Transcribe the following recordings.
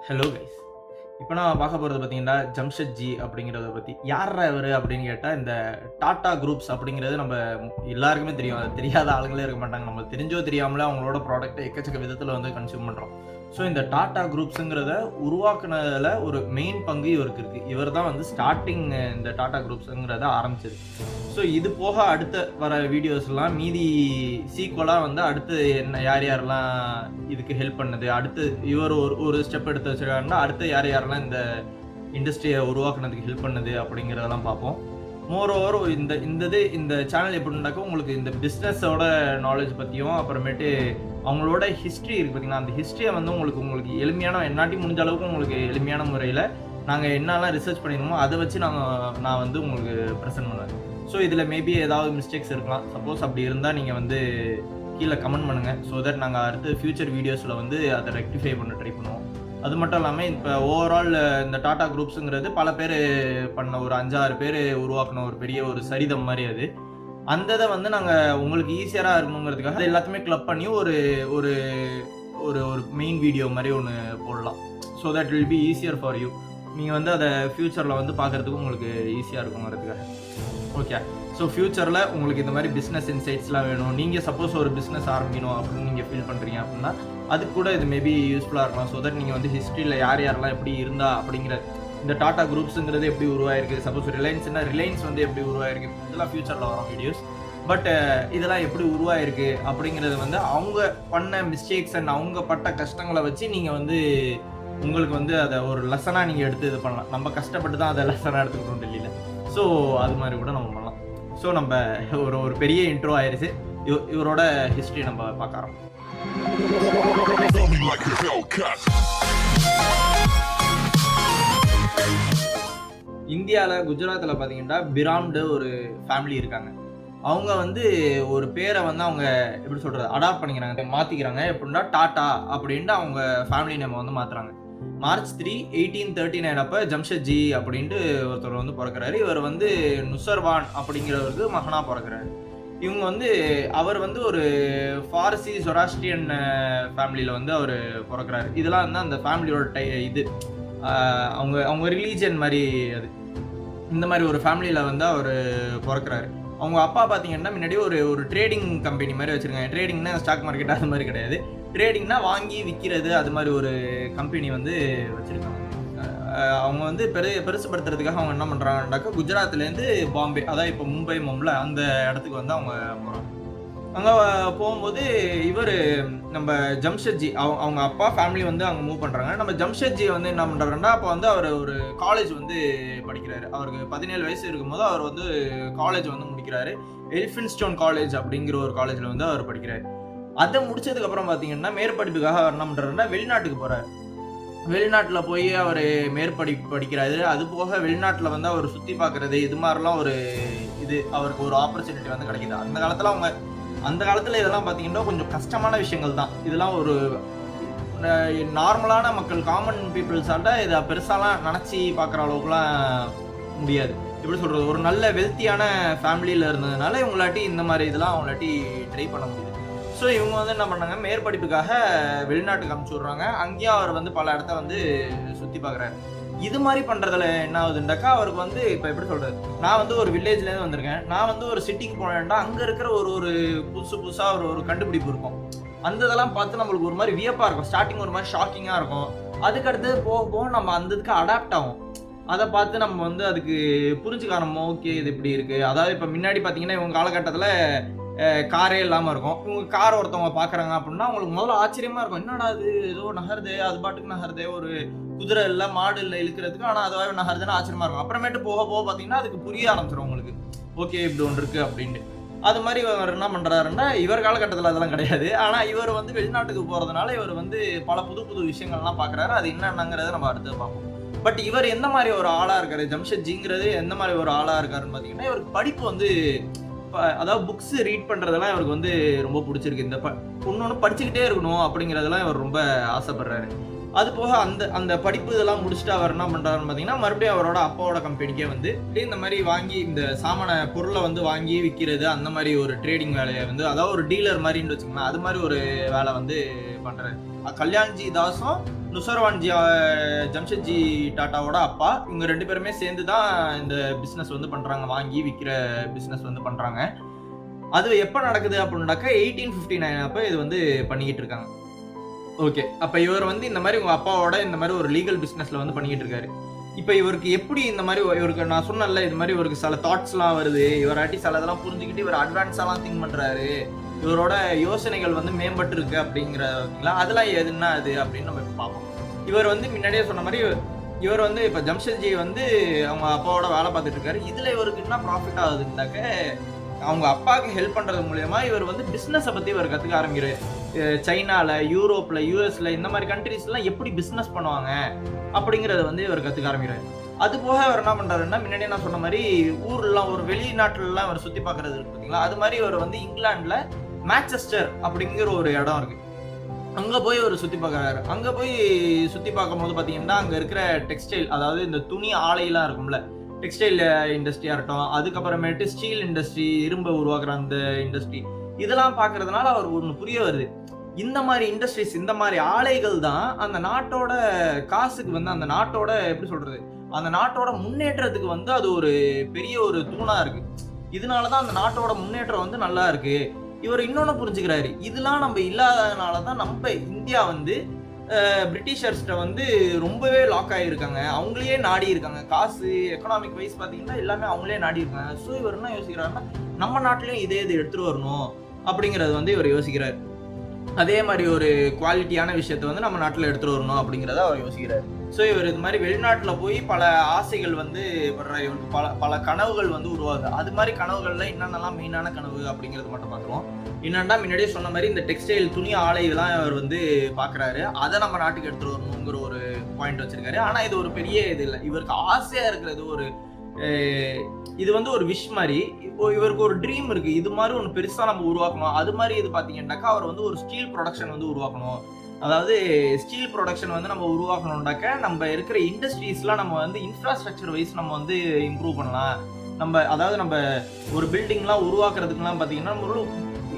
Hello guys. இப்போ நான் பார்க்க போறது பார்த்தீங்கன்னா, ஜம்ஷெட்ஜி அப்படிங்கிறத பத்தி. யார்ரா இவரு அப்படின்னு கேட்டா, இந்த டாடா குரூப்ஸ் அப்படிங்கிறது நம்ம எல்லாருக்குமே தெரியும். அது தெரியாத ஆளுங்களே இருக்க மாட்டாங்க. நம்மளுக்கு தெரிஞ்சோ தெரியாமலோ அவங்களோட ப்ராடக்ட்ட எக்கச்சக்க விதத்துல வந்து கன்சியூம் பண்றோம். ஸோ இந்த டாடா குரூப்ஸ்ங்கிறத உருவாக்குனதுல ஒரு மெயின் பங்கு இவருக்கு இருக்கு. இவர் தான் வந்து ஸ்டார்ட்டிங் இந்த டாடா குரூப்ஸ்ங்கிறத ஆரம்பிச்சது. ஸோ இது போக அடுத்த வர வீடியோஸ்லாம் மீதி சீக்வலா வந்து அடுத்து என்ன யார் யாரெல்லாம் இதுக்கு ஹெல்ப் பண்ணது, அடுத்து இவர் ஒரு ஒரு ஸ்டெப் எடுத்து வச்சிருக்காருன்னா, அடுத்து யார் யாரெல்லாம் இந்த இண்டஸ்ட்ரிய உருவாக்குனதுக்கு ஹெல்ப் பண்ணது அப்படிங்கிறதெல்லாம் பார்ப்போம். மோர் ஓவர் இந்த சேனல் எப்படின்னாக்கா உங்களுக்கு இந்த பிசினஸோட நாலேட்ஜ் பத்தியும், அப்புறமேட்டு அவங்களோட ஹிஸ்டரி இருக்கு பார்த்தீங்களா, அந்த ஹிஸ்டரிய வந்து உங்களுக்கு எளிமையான என்னாட்டி முடிஞ்ச அளவுக்கு உங்களுக்கு எளிமையான முறையில நாங்க என்னலாம் ரிசர்ச் பண்ணியிருந்தோமோ, அத வச்சு நான் வந்து உங்களுக்கு பிரசன்ட் பண்ணுவேன். ஸோ இதுல மேபி ஏதாவது மிஸ்டேக்ஸ் இருக்கலாம். சப்போஸ் அப்படி இருந்தா நீங்க வந்து கீழ கமெண்ட் பண்ணுங்க. ஸோ தட் நாங்க அடுத்த ஃபியூச்சர் வீடியோஸ்ல வந்து அத ரெக்டிஃபை பண்ண ட்ரை பண்ணுவோம். அது மட்டும் இல்லாம இப்ப ஓவரால் இந்த டாடா குரூப்ஸ்ங்கிறது பல பேரு பண்ண ஒரு 5, 6 பேரு உருவாக்குன ஒரு பெரிய ஒரு சரிதம் மாரி அது. அந்த இத வந்து நாங்க உங்களுக்கு ஈஸியரா இருக்கணுங்கிறதுக்காக அது எல்லாத்தையுமே கிளப் பண்ணி ஒரு ஒரு ஒரு ஒரு மெயின் வீடியோ மாரி ஒண்ணு போடலாம். So that will be easier for you. நீங்க வந்து அத ஃபியூச்சர்ல வந்து பார்க்கறதுக்கு உங்களுக்கு ஈஸியா இருக்குங்கிறதுக்காக. ஓகே. ஸோ ஃபியூச்சர்ல உங்களுக்கு இந்த மாரி பிசினஸ் இன்சைட்ஸ்லாம் வேணும். நீங்க சப்போஸ் ஒரு பிசினஸ் ஆரம்பிக்கணும் அப்படின்னு நீங்க ஃபீல் பண்றீங்க அப்படின்னா, அதுக்கு கூட இது மேபி யூஸ்ஃபுல்லா இருக்கலாம். ஸோ தட் நீங்க வந்து ஹிஸ்டரியில யார் யாரெல்லாம் எப்படி இருந்தா அப்படிங்கிற இந்த டாடா குரூப்ஸ்ங்கிறது எப்படி உருவாயிருக்கு, சப்போஸ் ரிலையன்ஸ்னா ரிலையன்ஸ் வந்து எப்படி உருவாயிருக்கு, இதெல்லாம் ஃபியூச்சர்ல வரும் வீடியோஸ். பட் இதெல்லாம் எப்படி உருவாயிருக்கு அப்படிங்கிறது வந்து அவங்க பண்ண மிஸ்டேக்ஸ் அண்ட் அவங்க பட்ட கஷ்டங்கள வச்சு நீங்க வந்து உங்களுக்கு வந்து அத ஒரு லெசனா நீங்க எடுத்து இது பண்ணலாம். நம்ம கஷ்டப்பட்டு தான் அத லெசனா எடுத்துக்கிட்டோம் டெல்லியில. ஸோ அது மாரி கூட நம்ம பண்ணலாம். ஸோ நம்ம ஒரு பெரிய இன்ட்ரோ ஆயிருச்சு. இவரோட ஹிஸ்டரி நம்ம பார்க்க ஆரம்பிப்போம். இந்தியால குஜராத்ல பாத்தீங்கன்னா பிராம்டு ஒரு ஃபேமிலி இருக்காங்க. அவங்க வந்து ஒரு பேரை வந்து அவங்க எப்படி சொல்றது அடாப்ட் பண்ணிக்கிறாங்க, மாத்திக்கிறாங்க. எப்படின்னா டாடா அப்படின்ட்டு அவங்க ஃபேமிலி நேம் வந்து மாத்துறாங்க. மார்ச் 3, 1839 அப்ப ஜம்ஷெட்ஜி அப்படின்ட்டு ஒருத்தர் வந்து பிறக்கிறாரு. இவர் வந்து நுசர்வான் அப்படிங்கிறவருக்கு மகனா பிறக்கிறாரு. இவங்க வந்து அவர் வந்து ஒரு ஃபாரசி ஜொராஸ்ட்ரியன் ஃபேமிலியில வந்து அவர் பிறக்கிறாரு. இதெல்லாம் வந்து அந்த ஃபேமிலியோட இது அவங்க அவங்க ரிலீஜியன் மாதிரி அது. இந்த மாதிரி ஒரு ஃபேமிலியில வந்து அவர் பிறக்கிறாரு. அவங்க அப்பா பார்த்தீங்கன்னா முன்னாடி ஒரு ட்ரேடிங் கம்பெனி மாதிரி வச்சிருக்காங்க. ட்ரேடிங்னா ஸ்டாக் மார்க்கெட் அது மாதிரி கிடையாது. ட்ரேடிங்னா வாங்கி விற்கிறது அது மாதிரி ஒரு கம்பெனி வந்து வச்சிருக்காங்க. அவங்க வந்து பெருசுபடுத்துறதுக்காக அவங்க என்ன பண்றாங்கன்னாக்கா குஜராத்லேருந்து பாம்பே, அதாவது இப்போ மும்பை மம்ல அந்த இடத்துக்கு வந்து அவங்க போறாங்க. அங்க போகும்போது இவர் நம்ம ஜம்ஷெட்ஜி அவங்க அப்பா ஃபேமிலி வந்து அங்கே மூவ் பண்றாங்க. நம்ம ஜம்ஷெட்ஜி வந்து என்ன பண்றாருன்னா அப்போ வந்து அவர் ஒரு காலேஜ் வந்து படிக்கிறாரு. அவருக்கு 17 வயசு இருக்கும்போது அவர் வந்து காலேஜ் வந்து முடிக்கிறாரு. எல்ஃபின்ஸ்டோன் காலேஜ் அப்படிங்கிற ஒரு காலேஜ்ல வந்து அவர் படிக்கிறாரு. அதை முடிச்சதுக்கு அப்புறம் பாத்தீங்கன்னா மேற்படிப்புக்காக அவர் என்ன பண்றாருன்னா வெளிநாட்டுக்கு போறாரு. வெளிநாட்டுல போய் அவர் மேற்படிப்பு படிக்கிறாரு. அது போக வெளிநாட்டுல வந்து அவர் சுத்தி பார்க்கறது இது மாதிரிலாம் ஒரு இது அவருக்கு ஒரு ஆப்பர்ச்சுனிட்டி வந்து கிடைக்குது. அந்த காலத்துல இதெல்லாம் பாத்தீங்கன்னா கொஞ்சம் கஷ்டமான விஷயங்கள் தான். இதெல்லாம் ஒரு நார்மலான மக்கள் காமன் பீப்புள்ஸால இதை பெருசாலாம் நினைச்சு பார்க்குற அளவுக்குலாம் முடியாது. எப்படி சொல்றது, ஒரு நல்ல வெல்த்தியான ஃபேமிலியில இருந்ததுனால இவங்களாட்டி இந்த மாதிரி இதெல்லாம் அவங்களாட்டி ட்ரை பண்ண முடியுது. ஸோ இவங்க வந்து என்ன பண்ணாங்க, மேற்படிப்புக்காக வெளிநாட்டுக்கு அனுப்பிச்சு விட்றாங்க. அங்கேயும் அவர் வந்து பல இடத்த வந்து சுற்றி பார்க்குறாரு. இது மாதிரி பண்ணுறதுல என்ன ஆகுதுண்டாக்கா அவருக்கு வந்து இப்போ எப்படி சொல்கிறது, நான் வந்து ஒரு வில்லேஜ்லேருந்து வந்திருக்கேன். நான் வந்து ஒரு சிட்டிக்கு போனேன்டா அங்கே இருக்கிற ஒரு புதுசாக ஒரு கண்டுபிடிப்பு இருக்கும். அந்த இதெல்லாம் பார்த்து நம்மளுக்கு ஒரு மாதிரி வியப்பாக இருக்கும். ஸ்டார்டிங் ஒரு மாதிரி ஷாக்கிங்காக இருக்கும். அதுக்கடுத்து போக போக நம்ம அந்த இதுக்கு அடாப்ட் ஆகும். அதை பார்த்து நம்ம வந்து அதுக்கு புரிஞ்சுக்க நம்ம ஓகே இது இப்படி இருக்குது. அதாவது இப்போ முன்னாடி பார்த்தீங்கன்னா இவங்க காலகட்டத்தில் காரே இல்லாமல் இருக்கும். இவங்க கார் ஒருத்தவங்க பார்க்குறாங்க அப்படின்னா அவங்களுக்கு முதல்ல ஆச்சரியமாக இருக்கும். என்னடா அது ஏதோ நகருது, அது பாட்டுக்கு நகருது, ஒரு குதிரை இல்லை மாடு இல்லை இழுக்கிறதுக்கு, ஆனால் அதுவாக நகருதுன்னு ஆச்சரியமாக இருக்கும். அப்புறமேட்டு போக போக பார்த்தீங்கன்னா அதுக்கு புரிய ஆரம்பிச்சிடும் உங்களுக்கு, ஓகே இப்படி ஒன்று இருக்குது அப்படின்ட்டு. அது மாதிரி இவர் என்ன பண்ணுறாருன்னா இவர் காலகட்டத்தில் அதெல்லாம் கிடையாது. ஆனால் இவர் வந்து வெளிநாட்டுக்கு போகிறதுனால இவர் வந்து பல புது புது விஷயங்கள்லாம் பார்க்குறாரு. அது என்னென்னங்கிறத நம்ம அடுத்து பார்ப்போம். பட் இவர் எந்த மாதிரி ஒரு ஆளாக இருக்காரு, ஜம்ஷெட்ஜிங்கிறது எந்த மாதிரி ஒரு ஆளாக இருக்காருன்னு பார்த்தீங்கன்னா இவருக்கு படிப்பு வந்து அதாவது புக்ஸ் ரீட் பண்றதெல்லாம் இவருக்கு வந்து ரொம்ப பிடிச்சிருக்கு. இந்த ஒன்னொன்னு படிச்சுக்கிட்டே இருக்கணும் அப்படிங்கறதெல்லாம் இவர் ரொம்ப ஆசைப்படுறாரு. அது போக அந்த படிப்பு இதெல்லாம் முடிச்சுட்டு அவர் என்ன பண்றாருன்னு பாத்தீங்கன்னா மறுபடியும் அவரோட அப்பாவோட கம்பெனிக்கே வந்து இந்த மாதிரி வாங்கி இந்த சாமான பொருளை வந்து வாங்கி விற்கிறது அந்த மாதிரி ஒரு ட்ரேடிங் வேலையை வந்து, அதாவது ஒரு டீலர் மாதிரின்னு வச்சுக்கோங்களேன், அது மாதிரி ஒரு வேலை வந்து பண்றாரு. கல்யாண்ஜி தாஸும் நுசர்வான்ஜி ஜம்ஷெட்ஜி டாட்டாவோட அப்பா. இவங்க 2 பேருமே சேர்ந்து தான் இந்த பிசினஸ் வந்து பண்றாங்க. வாங்கி விக்கிற பிசினஸ் வந்து பண்றாங்க. அது எப்ப நடக்குது அப்படின்னாக்க 1859 அப்ப இது வந்து பண்ணிக்கிட்டு இருக்காங்க. ஓகே. அப்ப இவர் வந்து இந்த மாரி உங்க அப்பாவோட இந்த மாரி ஒரு லீகல் பிசினஸ்ல வந்து பண்ணிக்கிட்டு இருக்காரு. இப்ப இவருக்கு எப்படி இந்த மாரி இவருக்கு நான் சொன்னேன்ல, இது மாரி இவருக்கு சில தாட்ஸ்லாம் வருது. இவராட்டி சில இதெல்லாம் புரிஞ்சுக்கிட்டு இவர் அட்வான்ஸாலாம் திங்க் பண்றாரு. இவரோட யோசனைகள் வந்து மேம்பட்டு இருக்கு அப்படிங்கிறதுங்களா, அதெல்லாம் எதுன்னா அது அப்படின்னு நம்ம இப்ப பார்ப்போம். இவர் வந்து முன்னாடியே சொன்ன மாரி இவர் வந்து இப்ப ஜம்ஷெட்ஜி வந்து அவங்க அப்பாவோட வேலை பார்த்துட்டு இருக்காரு. இதுல இவருக்கு என்ன ப்ராஃபிட் ஆகுதுன்னாக்க, அவங்க அப்பாவுக்கு ஹெல்ப் பண்றது மூலியமா இவர் வந்து பிசினஸ பத்தி இவர் கத்துக்க ஆரம்பிக்கிறாரு. சைனால, யூரோப்ல, யுஎஸ்ல இந்த மாதிரி கண்ட்ரீஸ்லாம் எப்படி பிசினஸ் பண்ணுவாங்க அப்படிங்கறத வந்து இவர் கத்துக்க ஆரம்பிக்கிறாரு. அது போக அவர் என்ன பண்றாருன்னா, முன்னாடியே நான் சொன்ன மாதிரி ஊர்லாம் ஒரு வெளிநாட்டுலலாம் அவர் சுத்தி பார்க்கறது இருக்கு பாத்தீங்களா, அது மாதிரி இவர் வந்து இங்கிலாந்துல மான்செஸ்டர் அப்படிங்கிற ஒரு இடம் இருக்கு. அங்க போய் ஒரு சுத்தி பார்க்கறாரு. அங்க போய் சுத்தி பார்க்கும்போது பாத்தீங்கன்னா, அங்க இருக்கிற டெக்ஸ்டைல், அதாவது இந்த துணி ஆலையெல்லாம் இருக்கும்ல, டெக்ஸ்டைல் இண்டஸ்ட்ரியா இருக்கட்டும், அதுக்கப்புறமேட்டு ஸ்டீல் இண்டஸ்ட்ரி, இரும்பை உருவாக்குற அந்த இண்டஸ்ட்ரி, இதெல்லாம் பார்க்கறதுனால அவருக்கு ஒண்ணு புரிய வருது. இந்த மாதிரி இண்டஸ்ட்ரீஸ், இந்த மாதிரி ஆலைகள் தான் அந்த நாட்டோட காசுக்கு வந்து, அந்த நாட்டோட எப்படி சொல்றது, அந்த நாட்டோட முன்னேற்றத்துக்கு வந்து அது ஒரு பெரிய ஒரு தூணா இருக்கு. இதனாலதான் அந்த நாட்டோட முன்னேற்றம் வந்து நல்லா இருக்கு. இவர் இன்னொன்னு புரிஞ்சுக்கிறாரு, இதெல்லாம் நம்ம இல்லாததுனாலதான் நம்ம இந்தியா வந்து பிரிட்டிஷர்ஸ்ட வந்து ரொம்பவே லாக் ஆகியிருக்காங்க. அவங்களையே நாடி இருக்காங்க. காசு, எக்கனாமிக் வைஸ் பாத்தீங்கன்னா எல்லாமே அவங்களே நாடி இருக்காங்க. ஸோ இவர் என்ன யோசிக்கிறாருன்னா, நம்ம நாட்டிலையும் இதே இது எடுத்துட்டு வரணும் அப்படிங்கறது வந்து இவர் யோசிக்கிறார். அதே மாதிரி ஒரு குவாலிட்டியான விஷயத்தை வந்து நம்ம நாட்டில் எடுத்துட்டு வரணும் அப்படிங்கிறத அவர் யோசிக்கிறார். ஸோ இவர் இது மாதிரி வெளிநாட்டில் போய் பல ஆசைகள் வந்து படுறாரு. இவருக்கு பல கனவுகள் வந்து உருவாகுது. அது மாதிரி கனவுகள்ல என்னென்னலாம் மெயினான கனவு அப்படிங்கிறது மட்டும் பார்த்துருவோம். என்னன்னா, முன்னாடியே சொன்ன மாதிரி இந்த டெக்ஸ்டைல் துணி ஆலை இதெல்லாம் அவர் வந்து பார்க்குறாரு. அதை நம்ம நாட்டுக்கு எடுத்துட்டு வரணுங்கிற ஒரு பாயிண்ட் வச்சிருக்காரு. ஆனால் இது ஒரு பெரிய இது இல்லை. இவருக்கு ஆசையா இருக்கிறது ஒரு இது வந்து ஒரு விஷ் மாதிரி. இவருக்கு ஒரு ட்ரீம் இருக்கு, இது மாதிரி ஒன்று பெருசா நம்ம உருவாக்கணும். அது மாதிரி இது பாத்தீங்கன்னாக்கா, அவர் வந்து ஒரு ஸ்டீல் ப்ரொடக்ஷன் வந்து உருவாக்கணும். அதாவது ஸ்டீல் ப்ரொடக்ஷன் வந்து நம்ம உருவாக்கணும்னாக்க, நம்ம இருக்கிற இண்டஸ்ட்ரீஸ்லாம் நம்ம வந்து இன்ஃப்ராஸ்ட்ரக்சர் வைஸ் நம்ம வந்து இம்ப்ரூவ் பண்ணலாம். நம்ம ஒரு பில்டிங்லாம் உருவாக்குறதுக்குலாம் பாத்தீங்கன்னா,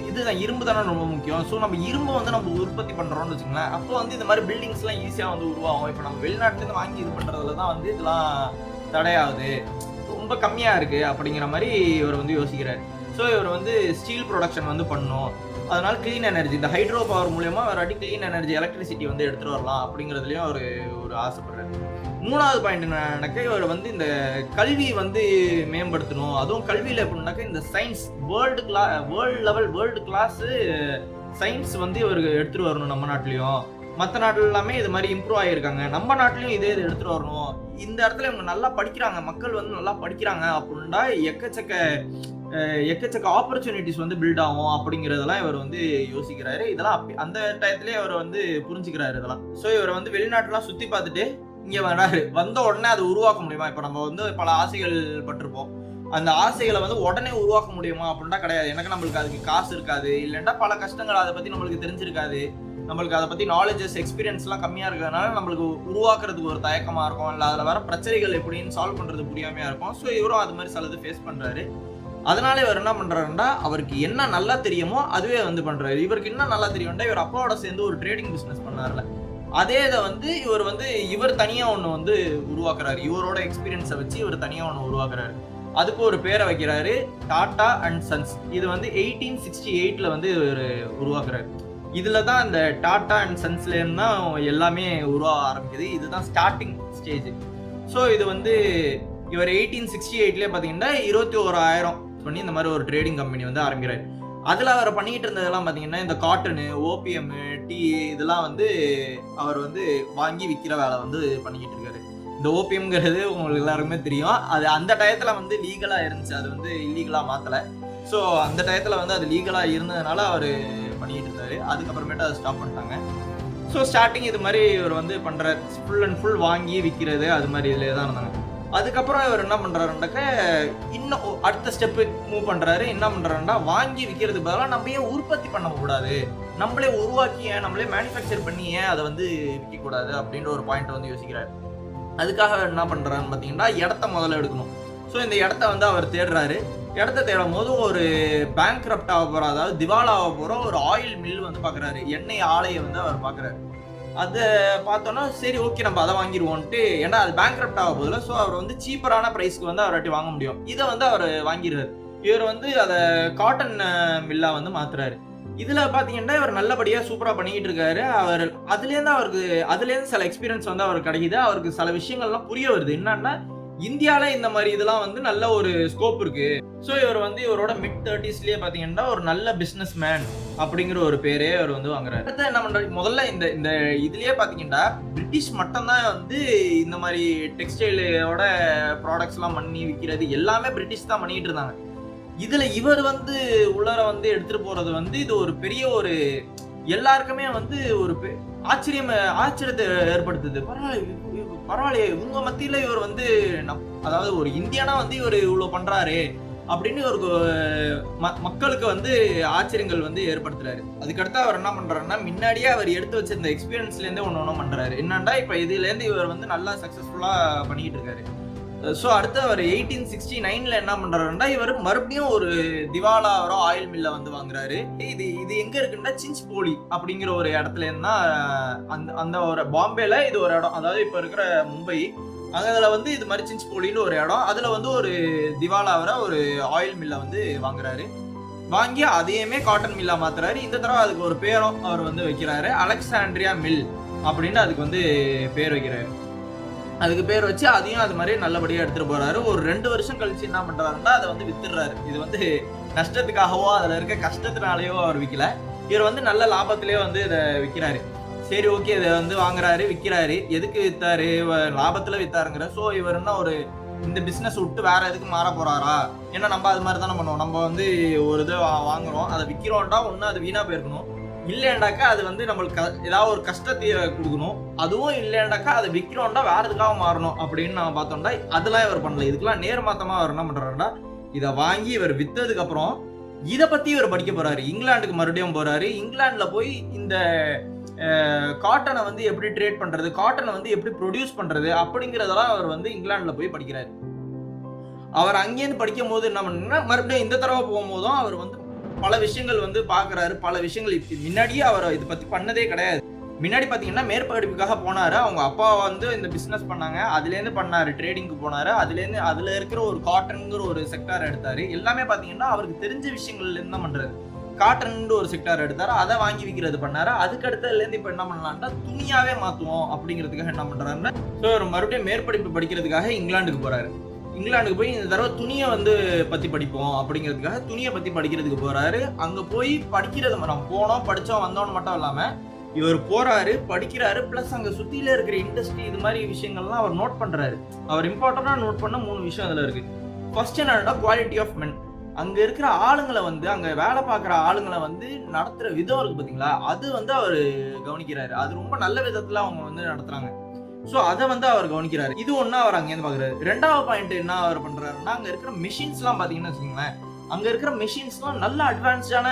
இதுதான் இரும்பு தானே ரொம்ப முக்கியம். ஸோ நம்ம இரும்பு வந்து நம்ம உற்பத்தி பண்றோம்னு வச்சுங்களேன், அப்போ வந்து இந்த மாதிரி பில்டிங்ஸ்லாம் ஈஸியா வந்து உருவாகும். இப்போ நம்ம வெளிநாட்டுல வாங்கி இது பண்றதுல தான் வந்து இதெல்லாம் தடையாகுது, ரொம்ப கம்மியா இருக்கு அப்படிங்கிற மாதிரி இவர் வந்து யோசிக்கிறார். ஸோ இவர் வந்து ஸ்டீல் ப்ரொடக்ஷன் வந்து பண்ணணும். அதனால கிளீன் எனர்ஜி, இந்த ஹைட்ரோ பவர் மூலமா ஒரு கிளீன் எனர்ஜி, எலக்ட்ரிசிட்டி வந்து எடுத்துட்டு வரலாம் அப்படிங்கிறதுலயும் ஒரு ஆசைப்படுறாரு. 3வது பாயிண்ட் என்னன்னாக்க, இவர் வந்து இந்த கல்வி வந்து மேம்படுத்தணும். அதுவும் கல்வியில எப்படின்னாக்க, இந்த சயின்ஸ் வேர்ல்டு கிளாஸ் சயின்ஸ் வந்து இவருக்கு எடுத்துட்டு வரணும். நம்ம நாட்டிலையும் மற்ற நாட்டுல எல்லாமே இது மாதிரி இம்ப்ரூவ் ஆகியிருக்காங்க, நம்ம நாட்டிலையும் இதே இது எடுத்துட்டு வரணும். இந்த இடத்துல இவங்க நல்லா படிக்கிறாங்க, மக்கள் வந்து நல்லா படிக்கிறாங்க அப்படின்னா எக்கச்சக்க ஆப்பர்ச்சுனிட்டிஸ் வந்து பில்ட் ஆகும் அப்படிங்கிறதெல்லாம் இவர் வந்து யோசிக்கிறாரு. இதெல்லாம் அந்த டயத்திலே அவர் வந்து புரிஞ்சுக்கிறாரு இதெல்லாம். ஸோ இவர் வந்து வெளிநாட்டுலாம் சுத்தி பார்த்துட்டு இங்க வராரு. வந்த உடனே அதை உருவாக்க முடியுமா? இப்ப நம்ம வந்து பல ஆசைகள் பட்டிருப்போம். அந்த ஆசைகளை வந்து உடனே உருவாக்க முடியுமா அப்படின்னா கிடையாது. எனக்கு நம்மளுக்கு அதுக்கு காசு இருக்காது, இல்லைன்னா பல கஷ்டங்கள் அதை பத்தி நம்மளுக்கு தெரிஞ்சிருக்காது, நம்மளுக்கு அதை பத்தி நாலேஜஸ் எக்ஸ்பீரியன்ஸ் எல்லாம் கம்மியா இருக்கிறதுனால நம்மளுக்கு உருவாக்குறதுக்கு ஒரு தயக்கமா இருக்கும், இல்ல அதுல வர பிரச்சனைகள் எப்படின்னு சால்வ் பண்றது புரியாமையா இருக்கும். ஸோ இவரும் அது மாதிரி சிலது ஃபேஸ் பண்றாரு. அதனால இவர் என்ன பண்றாருன்னா, அவருக்கு என்ன நல்லா தெரியுமோ அதுவே வந்து பண்றாரு. இவருக்கு என்ன நல்லா தெரியும்னா, இவர் அப்பாவோட சேர்ந்து ஒரு ட்ரேடிங் பிசினஸ் பண்ணார்ல, அதே இதை வந்து இவர் தனியா ஒண்ணு வந்து உருவாக்குறாரு. இவரோட எக்ஸ்பீரியன்ஸை வச்சு இவர் தனியா ஒண்ணு உருவாக்குறாரு. அதுக்கு ஒரு பேரை வைக்கிறாரு, டாடா அண்ட் சன்ஸ். இது வந்து 1868ல வந்து இவர் உருவாக்குறாரு. இதுலதான் இந்த டாடா அண்ட் சன்ஸ்ல இருந்தா எல்லாமே உருவாக ஆரம்பிக்குது. இதுதான் ஸ்டார்டிங் ஸ்டேஜ். ஸோ இது வந்து இவர் 1868ல பாத்தீங்கன்னா 21,000 பண்ணி இந்த மாதிரி ஒரு ட்ரேடிங் கம்பெனி வந்து ஆரம்பிக்கிறாரு. அதுல அவர் பண்ணிட்டு இருந்ததெல்லாம் பாத்தீங்கன்னா, இந்த காட்டனு, ஓபிஎம், டீ இதெல்லாம் வந்து அவர் வந்து வாங்கி விற்கிற வேலை வந்து பண்ணிக்கிட்டு இருக்காரு. இந்த ஓபிஎம்ங்கிறது உங்களுக்கு எல்லாருக்குமே தெரியும். அது அந்த டயத்துல வந்து லீகலா இருந்துச்சு, அது வந்து இல்லீகலா மாத்தல. ஸோ அந்த டயத்துல வந்து அது லீகலா இருந்ததுனால அவர் பண்ணிட்டு இருந்தாரு. அதுக்கப்புறமேட்டு அதை ஸ்டாப் பண்ணிட்டாங்க. ஸோ ஸ்டார்டிங் இது மாதிரி இவர் வந்து பண்ற ஃபுல் அண்ட் ஃபுல் வாங்கி விற்கிறது, அது மாதிரி இதுலேயே தான் இருந்தாங்க. அதுக்கப்புறம் இவர் என்ன பண்றாருன்னாக்க, இன்னும் அடுத்த ஸ்டெப்பு மூவ் பண்றாரு. என்ன பண்றாருன்னா, வாங்கி விற்கிறதுக்கு பதிலாக நம்ம ஏன் உற்பத்தி பண்ணக்கூடாது, நம்மளே உருவாக்கி நம்மளே மேனுஃபேக்சர் பண்ணி ஏன் அதை வந்து விற்கக்கூடாது அப்படின்ற ஒரு பாயிண்ட் வந்து யோசிக்கிறாரு. அதுக்காக என்ன பண்றாருன்னு பார்த்தீங்கன்னா, இடத்த முதல்ல எடுக்கணும். ஸோ இந்த இடத்த வந்து அவர் தேடுறாரு. இடத்த தேடும் போது ஒரு பேங்க்ரப்ட் ஆக போற, அதாவது திவாலா ஆக போற ஒரு ஆயில் மில் வந்து பாக்குறாரு. எண்ணெய் ஆலையை வந்து அவர் பாக்குறாரு. அத பார்த்தோம்னா, சரி ஓகே நம்ம அத வாங்கிருவோன்ட்டு ஏன்னா அது பேங்க்ரப்ட் ஆக போகுதுல்ல. ஸோ அவர் வந்து சீப்பரான பிரைஸ்க்கு வந்து அவராட்டி வாங்க முடியும். இத வந்து அவரு வாங்கிருவாரு. இவர் வந்து அத காட்டன் மில்லா வந்து மாத்துறாரு. இதுல பார்த்தீங்கன்னா, இவர் நல்லபடியா சூப்பரா பண்ணிக்கிட்டு இருக்காரு. அதுலேருந்து சில எக்ஸ்பீரியன்ஸ் வந்து அவருக்கு கிடைக்குது. அவருக்கு சில விஷயங்கள்லாம் புரிய வருது. என்னன்னா, இந்தியால இந்த மாரி இதெல்லாம் வந்து நல்ல ஒரு ஸ்கோப் இருக்கு. ஸோ இவர் வந்து இவரோட மிட் 30ஸ்லயே பார்த்தீங்கன்னா, ஒரு நல்ல பிசினஸ் மேன் அப்படிங்கிற ஒரு பேரே அவர் வந்து வாங்குறாரு. அடுத்து என்ன பண்றாரு, முதல்ல இந்த இந்த இதுலயே பார்த்தீங்கன்னா, பிரிட்டிஷ் மட்டும் தான் வந்து இந்த மாரி டெக்ஸ்டைலோட ப்ராடக்ட்ஸ்லாம் பண்ணி விக்கிறது எல்லாமே பிரிட்டிஷ் தான் பண்ணிட்டு இருந்தாங்க. இதுல இவர் வந்து உள்ளார வந்து எடுத்துட்டு போறது வந்து இது ஒரு பெரிய ஒரு எல்லாருக்குமே வந்து ஒரு ஆச்சரியத்தை ஏற்படுத்துது. பரவாயில்லையே இவங்க மத்தியில இவர் வந்து அதாவது ஒரு இந்தியனா வந்து இவர் இவ்வளவு பண்றாரே அப்படின்னு ஒரு மக்களுக்கு வந்து ஆச்சரியங்கள் வந்து ஏற்படுத்துறாரு. அதுக்கடுத்து அவர் என்ன பண்றாருன்னா, முன்னாடியே அவர் எடுத்து வச்சிருந்த எக்ஸ்பீரியன்ஸ்ல இருந்தே ஒண்ணு பண்றாரு. என்னன்னா இப்ப இதுல இருந்து இவர் வந்து நல்லா சக்சஸ்ஃபுல்லா பண்ணிட்டு இருக்காரு. ஸோ அடுத்து அவர் 1869ல என்ன பண்றாருன்னா, இவர் மறுபடியும் ஒரு திவாலாவரோ ஆயில் மில்ல வந்து வாங்குறாரு. இது இது எங்க இருக்குன்னா, சின்ச்போலி அப்படிங்கிற ஒரு இடத்துல இருந்தா அந்த ஒரு பாம்பேல இது ஒரு இடம். அதாவது இப்ப இருக்கிற மும்பை அதுல வந்து இது மாதிரி சின்ச்போலின்னு ஒரு இடம். அதுல வந்து ஒரு திவாலாவர ஒரு ஆயில் மில்ல வந்து வாங்குறாரு. வாங்கி அதையுமே காட்டன் மில்லா மாத்துறாரு. இந்த தடவை அதுக்கு ஒரு பேரும் அவர் வந்து வைக்கிறாரு. அலெக்சாண்ட்ரியா மில் அப்படின்னு அதுக்கு வந்து பேர் வைக்கிறாரு. அதுக்கு பேர் வச்சு அதையும் அது மாதிரி நல்லபடியா எடுத்துட்டு போறாரு. ஒரு 2 வருஷம் கழிச்சு என்ன பண்றாருன்னா, அதை வந்து வித்துடுறாரு. இது வந்து நஷ்டத்துக்காகவோ அதுல இருக்க கஷ்டத்தினாலேயோ அவர் விக்கல. இவர் வந்து நல்ல லாபத்திலேயே வந்து இதை விக்கிறாரு. சரி ஓகே இதை வந்து வாங்குறாரு, விக்கிறாரு. எதுக்கு வித்தாரு? லாபத்துல வித்தாருங்கிற. சோ இவர் என்ன ஒரு இந்த பிசினஸ் விட்டு வேற எதுக்கு மாற போறாரா? ஏன்னா நம்ம அது மாதிரி தானே பண்ணுவோம். நம்ம வந்து ஒரு இதை வாங்குறோம், அதை விக்கிறோம்டா ஒண்ணு அது வீணா போயிருக்கணும். இல்லையாண்டாக்கா அது வந்து நம்மளுக்கு ஏதாவது ஒரு கஷ்டத்தை கொடுக்கணும். அதுவும் இல்லையாண்டாக்கா அதை விற்கிறோம்டா வேற எதுக்காக மாறணும் அப்படின்னு நம்ம பார்த்தோம்டா அதெல்லாம் இவர் பண்ணல. இதுக்கெல்லாம் நேர்மாத்தமா அவர் என்ன பண்றாருன்னா, இதை வாங்கி இவர் வித்ததுக்கு அப்புறம் இதை பத்தி இவர் படிக்க போறாரு. இங்கிலாந்துக்கு மறுபடியும் போறாரு. இங்கிலாந்துல போய் இந்த காட்டனை வந்து எப்படி ட்ரேட் பண்றது, காட்டனை வந்து எப்படி ப்ரொடியூஸ் பண்றது அப்படிங்கறதெல்லாம் அவர் வந்து இங்கிலாந்துல போய் படிக்கிறாரு. அவர் அங்கேயிருந்து படிக்கும் போது என்ன பண்ணா, மறுபடியும் இந்த தடவை போகும்போதும் அவர் வந்து பல விஷயங்கள் வந்து பாக்குறாரு. பல விஷயங்கள் முன்னாடியே அவர் இதை பத்தி பண்ணதே கிடையாது. முன்னாடி பாத்தீங்கன்னா மேற்படிப்புக்காக போனாரு. அவங்க அப்பா வந்து இந்த பிசினஸ் பண்ணாங்க, அதுல இருந்து பண்ணாரு, ட்ரேடிங்க்கு போனாரு. அதுல இருக்கிற ஒரு காட்டன்ங்கிற ஒரு செக்டார் எடுத்தாரு. எல்லாமே பாத்தீங்கன்னா அவருக்கு தெரிஞ்ச விஷயங்கள்ல இருந்து தான் பண்றாரு. காட்டன் ஒரு செக்டார் எடுத்தாரு, அதை வாங்கி விற்கிறது பண்ணாரு. அதுக்கு அடுத்ததுல இருந்து இப்ப என்ன பண்ணலாம்னா துணியாவே மாத்துவோம் அப்படிங்கிறதுக்காக என்ன பண்றாருன்னா, மறுபடியும் மேற்படிப்பு படிக்கிறதுக்காக இங்கிலாந்துக்கு போறாரு. இங்கிலாந்துக்கு போய் இந்த தடவை துணியை வந்து பத்தி படிப்போம் அப்படிங்கிறதுக்காக துணியை பத்தி படிக்கிறதுக்கு போறாரு. அங்க போய் படிக்கிறது நம்ம போனோம், படிச்சோம், வந்தோம்னு மட்டும் இல்லாம இவர் போறாரு, படிக்கிறாரு. பிளஸ் அங்க சுத்தியில இருக்கிற இண்டஸ்ட்ரி இது மாதிரி விஷயங்கள்லாம் அவர் நோட் பண்றாரு. அவர் இம்பார்ட்டன்டா நோட் பண்ண 3 விஷயம் அதுல இருக்கு. ஃபர்ஸ்ட் என்னன்னா குவாலிட்டி ஆஃப் மென். அங்க இருக்கிற ஆளுங்களை வந்து அங்க வேலை பார்க்குற ஆளுங்களை வந்து நடத்துற விதம் இருக்கு பாத்தீங்களா, அது வந்து அவர் கவனிக்கிறாரு. அது ரொம்ப நல்ல விதத்துல அவங்க வந்து நடத்துறாங்க. சோ அதை வந்து அவர் கவனிக்கிறாரு. இது ஒண்ணு அவர் அங்கேருந்து பாக்குறாரு. 2வது பாயிண்ட் என்ன அவர் பண்றாருன்னா, அங்க இருக்கிற மெஷின்ஸ் எல்லாம் பாத்தீங்கன்னா வச்சுக்கோங்களேன், அங்க இருக்கிற மெஷின்ஸ் எல்லாம் நல்ல அட்வான்ஸ்டான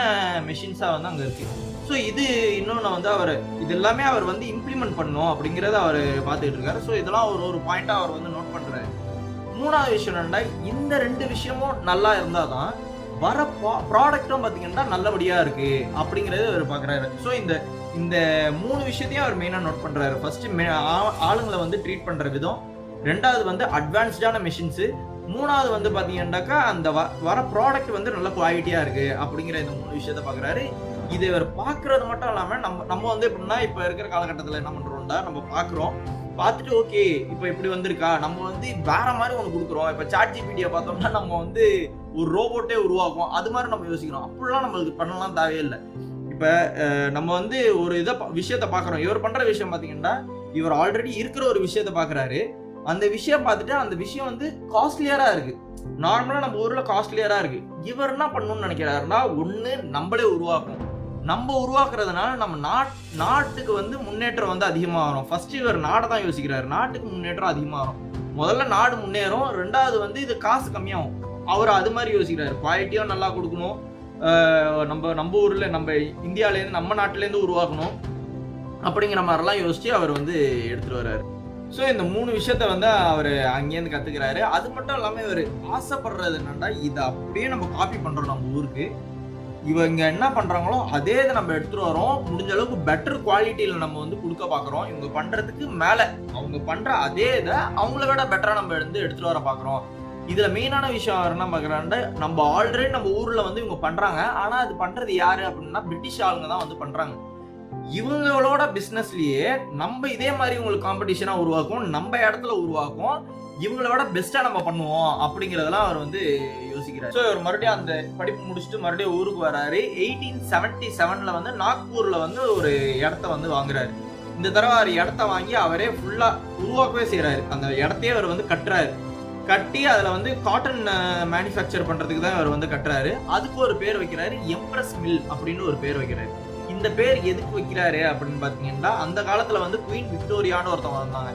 மெஷின்ஸா வந்து அங்க இருக்கு. சோ இது இன்னொன்னு வந்து அவர் இது எல்லாமே அவர் வந்து இம்ப்ளிமெண்ட் பண்ணணும் அப்படிங்கறத அவர் பாத்துட்டு இருக்காரு. சோ இதெல்லாம் ஒரு பாயிண்டா அவர் வந்து நோட் பண்றாரு. 3வது விஷயம் என்னன்னா, இந்த 2 விஷயமும் நல்லா இருந்தாதான் வர ப்ராடக்டும் பாத்தீங்கன்னா நல்லபடியா இருக்கு அப்படிங்கறது அவர் பாக்குறாரு. சோ இந்த 3 விஷயத்தையும் அவர் மெயினா நோட் பண்றாரு. ஃபர்ஸ்ட் ஆளுங்களை வந்து ட்ரீட் பண்ற விதம், 2வது வந்து அட்வான்ஸ்டான மெஷின்ஸ், 3வது வந்து பாத்தீங்கன்னாக்கா அந்த வர ப்ராடக்ட் வந்து நல்ல குவாலிட்டியா இருக்கு அப்படிங்கிற இந்த 3 விஷயத்த பாக்குறாரு. இது இவர் பாக்குறது மட்டும் இல்லாம நம்ம வந்து எப்படின்னா இப்ப இருக்கிற காலகட்டத்துல என்ன பண்றோம்டா, நம்ம பாக்குறோம், பார்த்துட்டு ஓகே இப்போ இப்படி வந்திருக்கா, நம்ம வந்து வேற மாதிரி ஒன்று கொடுக்குறோம். இப்போ சாட் ஜிபிடியை பார்த்தோம்னா நம்ம வந்து ஒரு ரோபோட்டே உருவாக்கும், அது மாதிரி நம்ம யோசிக்கிறோம். அப்படிலாம் நம்மளுக்கு பண்ணலாம் தேவையில்லை. இப்போ நம்ம வந்து ஒரு விஷயத்த பார்க்குறோம். இவர் பண்ற விஷயம் பார்த்தீங்கன்னா, இவர் ஆல்ரெடி இருக்கிற ஒரு விஷயத்த பார்க்குறாரு. அந்த விஷயம் பார்த்துட்டு அந்த விஷயம் வந்து காஸ்ட்லியரா இருக்கு. நார்மலா நம்ம ஊர்ல காஸ்ட்லியரா இருக்கு. இவர் என்ன பண்ணணும்னு நினைக்கிறாருன்னா, ஒண்ணு நம்மளே உருவாக்கும். நம்ம உருவாக்குறதுனால நம்ம நாட்டுக்கு வந்து முன்னேற்றம் வந்து அதிகமாக வரும். ஃபர்ஸ்ட் இவர் நாடை தான் யோசிக்கிறாரு. நாட்டுக்கு முன்னேற்றம் அதிகமாக வரும். முதல்ல நாடு முன்னேறும், 2வது வந்து இது காசு கம்மியாகும். அவர் அது மாதிரி யோசிக்கிறாரு. குவாலிட்டியும் நல்லா கொடுக்கணும், நம்ம ஊர்ல நம்ம இந்தியாவிலேருந்து நம்ம நாட்டிலேருந்து உருவாக்கணும் அப்படிங்கிற மாதிரிலாம் யோசிச்சு அவர் வந்து எடுத்துட்டு வர்றாரு. ஸோ இந்த 3 விஷயத்த வந்து அவர் அங்கேருந்து கத்துக்கிறாரு. அது மட்டும் இல்லாமல் இவர் ஆசைப்படுறது என்னன்னா, இதை அப்படியே நம்ம காப்பி பண்றோம் நம்ம ஊருக்கு. இவங்க என்ன பண்றாங்களோ அதே இதை நம்ம எடுத்துட்டு வரோம். முடிஞ்ச அளவுக்கு பெட்டர் குவாலிட்டியில நம்ம வந்து குடுக்க பார்க்குறோம். இவங்க பண்றதுக்கு மேல அவங்க பண்ற அதே இதை அவங்கள விட பெட்டரா நம்ம எடுத்துட்டு வர பார்க்குறோம். இதுல மெயினான விஷயம் என்ன பார்க்குறான்ட்டு, நம்ம ஆல்ரெடி நம்ம ஊர்ல வந்து இவங்க பண்றாங்க. ஆனா அது பண்றது யாரு அப்படின்னா பிரிட்டிஷ் ஆளுங்க தான் வந்து பண்றாங்க. இவங்களோட பிசினஸ்லயே நம்ம இதே மாதிரி உங்களுக்கு காம்படிஷனா உருவாக்கும், நம்ம இடத்துல உருவாக்கும், இவங்களோட பெஸ்டா நம்ம பண்ணுவோம் அப்படிங்கறதெல்லாம் அவர் வந்து யோசிக்கிறார். ஸோ இவர் மறுபடியும் அந்த படிப்பு முடிச்சுட்டு மறுபடியும் ஊருக்கு வராரு. 1877ல வந்து நாக்பூர்ல வந்து ஒரு இடத்த வந்து வாங்குறாரு. இந்த தடவை அவர் இடத்த வாங்கி அவரே ஃபுல்லா உருவாக்கவே செய்யறாரு. அந்த இடத்தையே அவர் வந்து கட்டுறாரு. கட்டி அதுல வந்து காட்டன் மேனுஃபேக்சர் பண்றதுக்கு தான் அவர் வந்து கட்டுறாரு. அதுக்கு ஒரு பேர் வைக்கிறாரு, எம்ப்ரஸ் மில் அப்படின்னு ஒரு பேர் வைக்கிறாரு. இந்த பேர் எதுக்கு வைக்கிறாரு அப்படின்னு பாத்தீங்கன்னா, அந்த காலத்துல வந்து குயின் விக்டோரியான்னு ஒருத்தவங்க வந்தாங்க.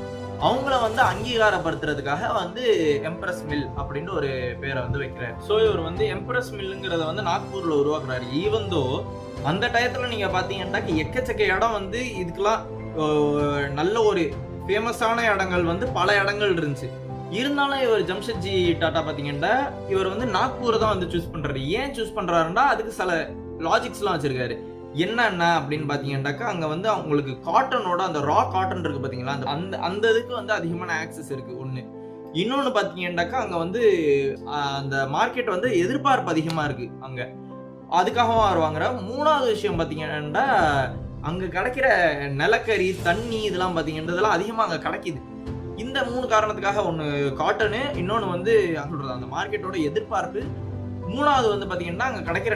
அவங்கள வந்து அங்கீகாரப்படுத்துறதுக்காக வந்து எம்ப்ரஸ் மில் அப்படின்னு ஒரு பேரை வந்து வைக்கிறாரு. ஸோ இவர் வந்து எம்ப்ரஸ் மில்லுங்கிறத வந்து நாக்பூர்ல உருவாக்குறாரு. ஈவன் தோ அந்த டயத்துல நீங்க பாத்தீங்கன்னா எக்கச்சக்க இடம் வந்து இதுக்கெல்லாம் நல்ல ஒரு ஃபேமஸான இடங்கள் வந்து பல இடங்கள் இருந்துச்சு. இருந்தாலும் இவர் ஜம்ஷெட்ஜி டாடா பாத்தீங்கன்னா இவர் வந்து நாக்பூரை தான் வந்து சூஸ் பண்றாரு. ஏன் சூஸ் பண்றாருன்னா அதுக்கு சில லாஜிக்ஸ்லாம் வச்சிருக்காரு. என்னென்ன அப்படின்னு பாத்தீங்கன்னாக்கா, அங்க வந்து அவங்களுக்கு காட்டனோட அந்த ரா காட்டன் இருக்கு பாத்தீங்களா, அந்த அந்த இதுக்கு வந்து அதிகமான ஆக்சஸ் இருக்கு ஒண்ணு. இன்னொன்னு பாத்தீங்கன்னாக்கா, அங்க வந்து அந்த மார்க்கெட் வந்து எதிர்பார்ப்பு அதிகமா இருக்கு அங்க. அதுக்காகவும் வருவாங்க. மூணாவது விஷயம் பாத்தீங்கன்னா, அங்க கிடைக்கிற நிலக்கரி, தண்ணி இதெல்லாம் பாத்தீங்கன்னா இதெல்லாம் அதிகமா அங்க கிடைக்குது. இந்த 3 காரணத்துக்காக, ஒன்னு காட்டனு, இன்னொன்னு வந்து சொல்றது அந்த மார்க்கெட்டோட எதிர்பார்ப்பு, மூணாவது வந்து பாத்தீங்கன்னா அங்க கிடைக்கிற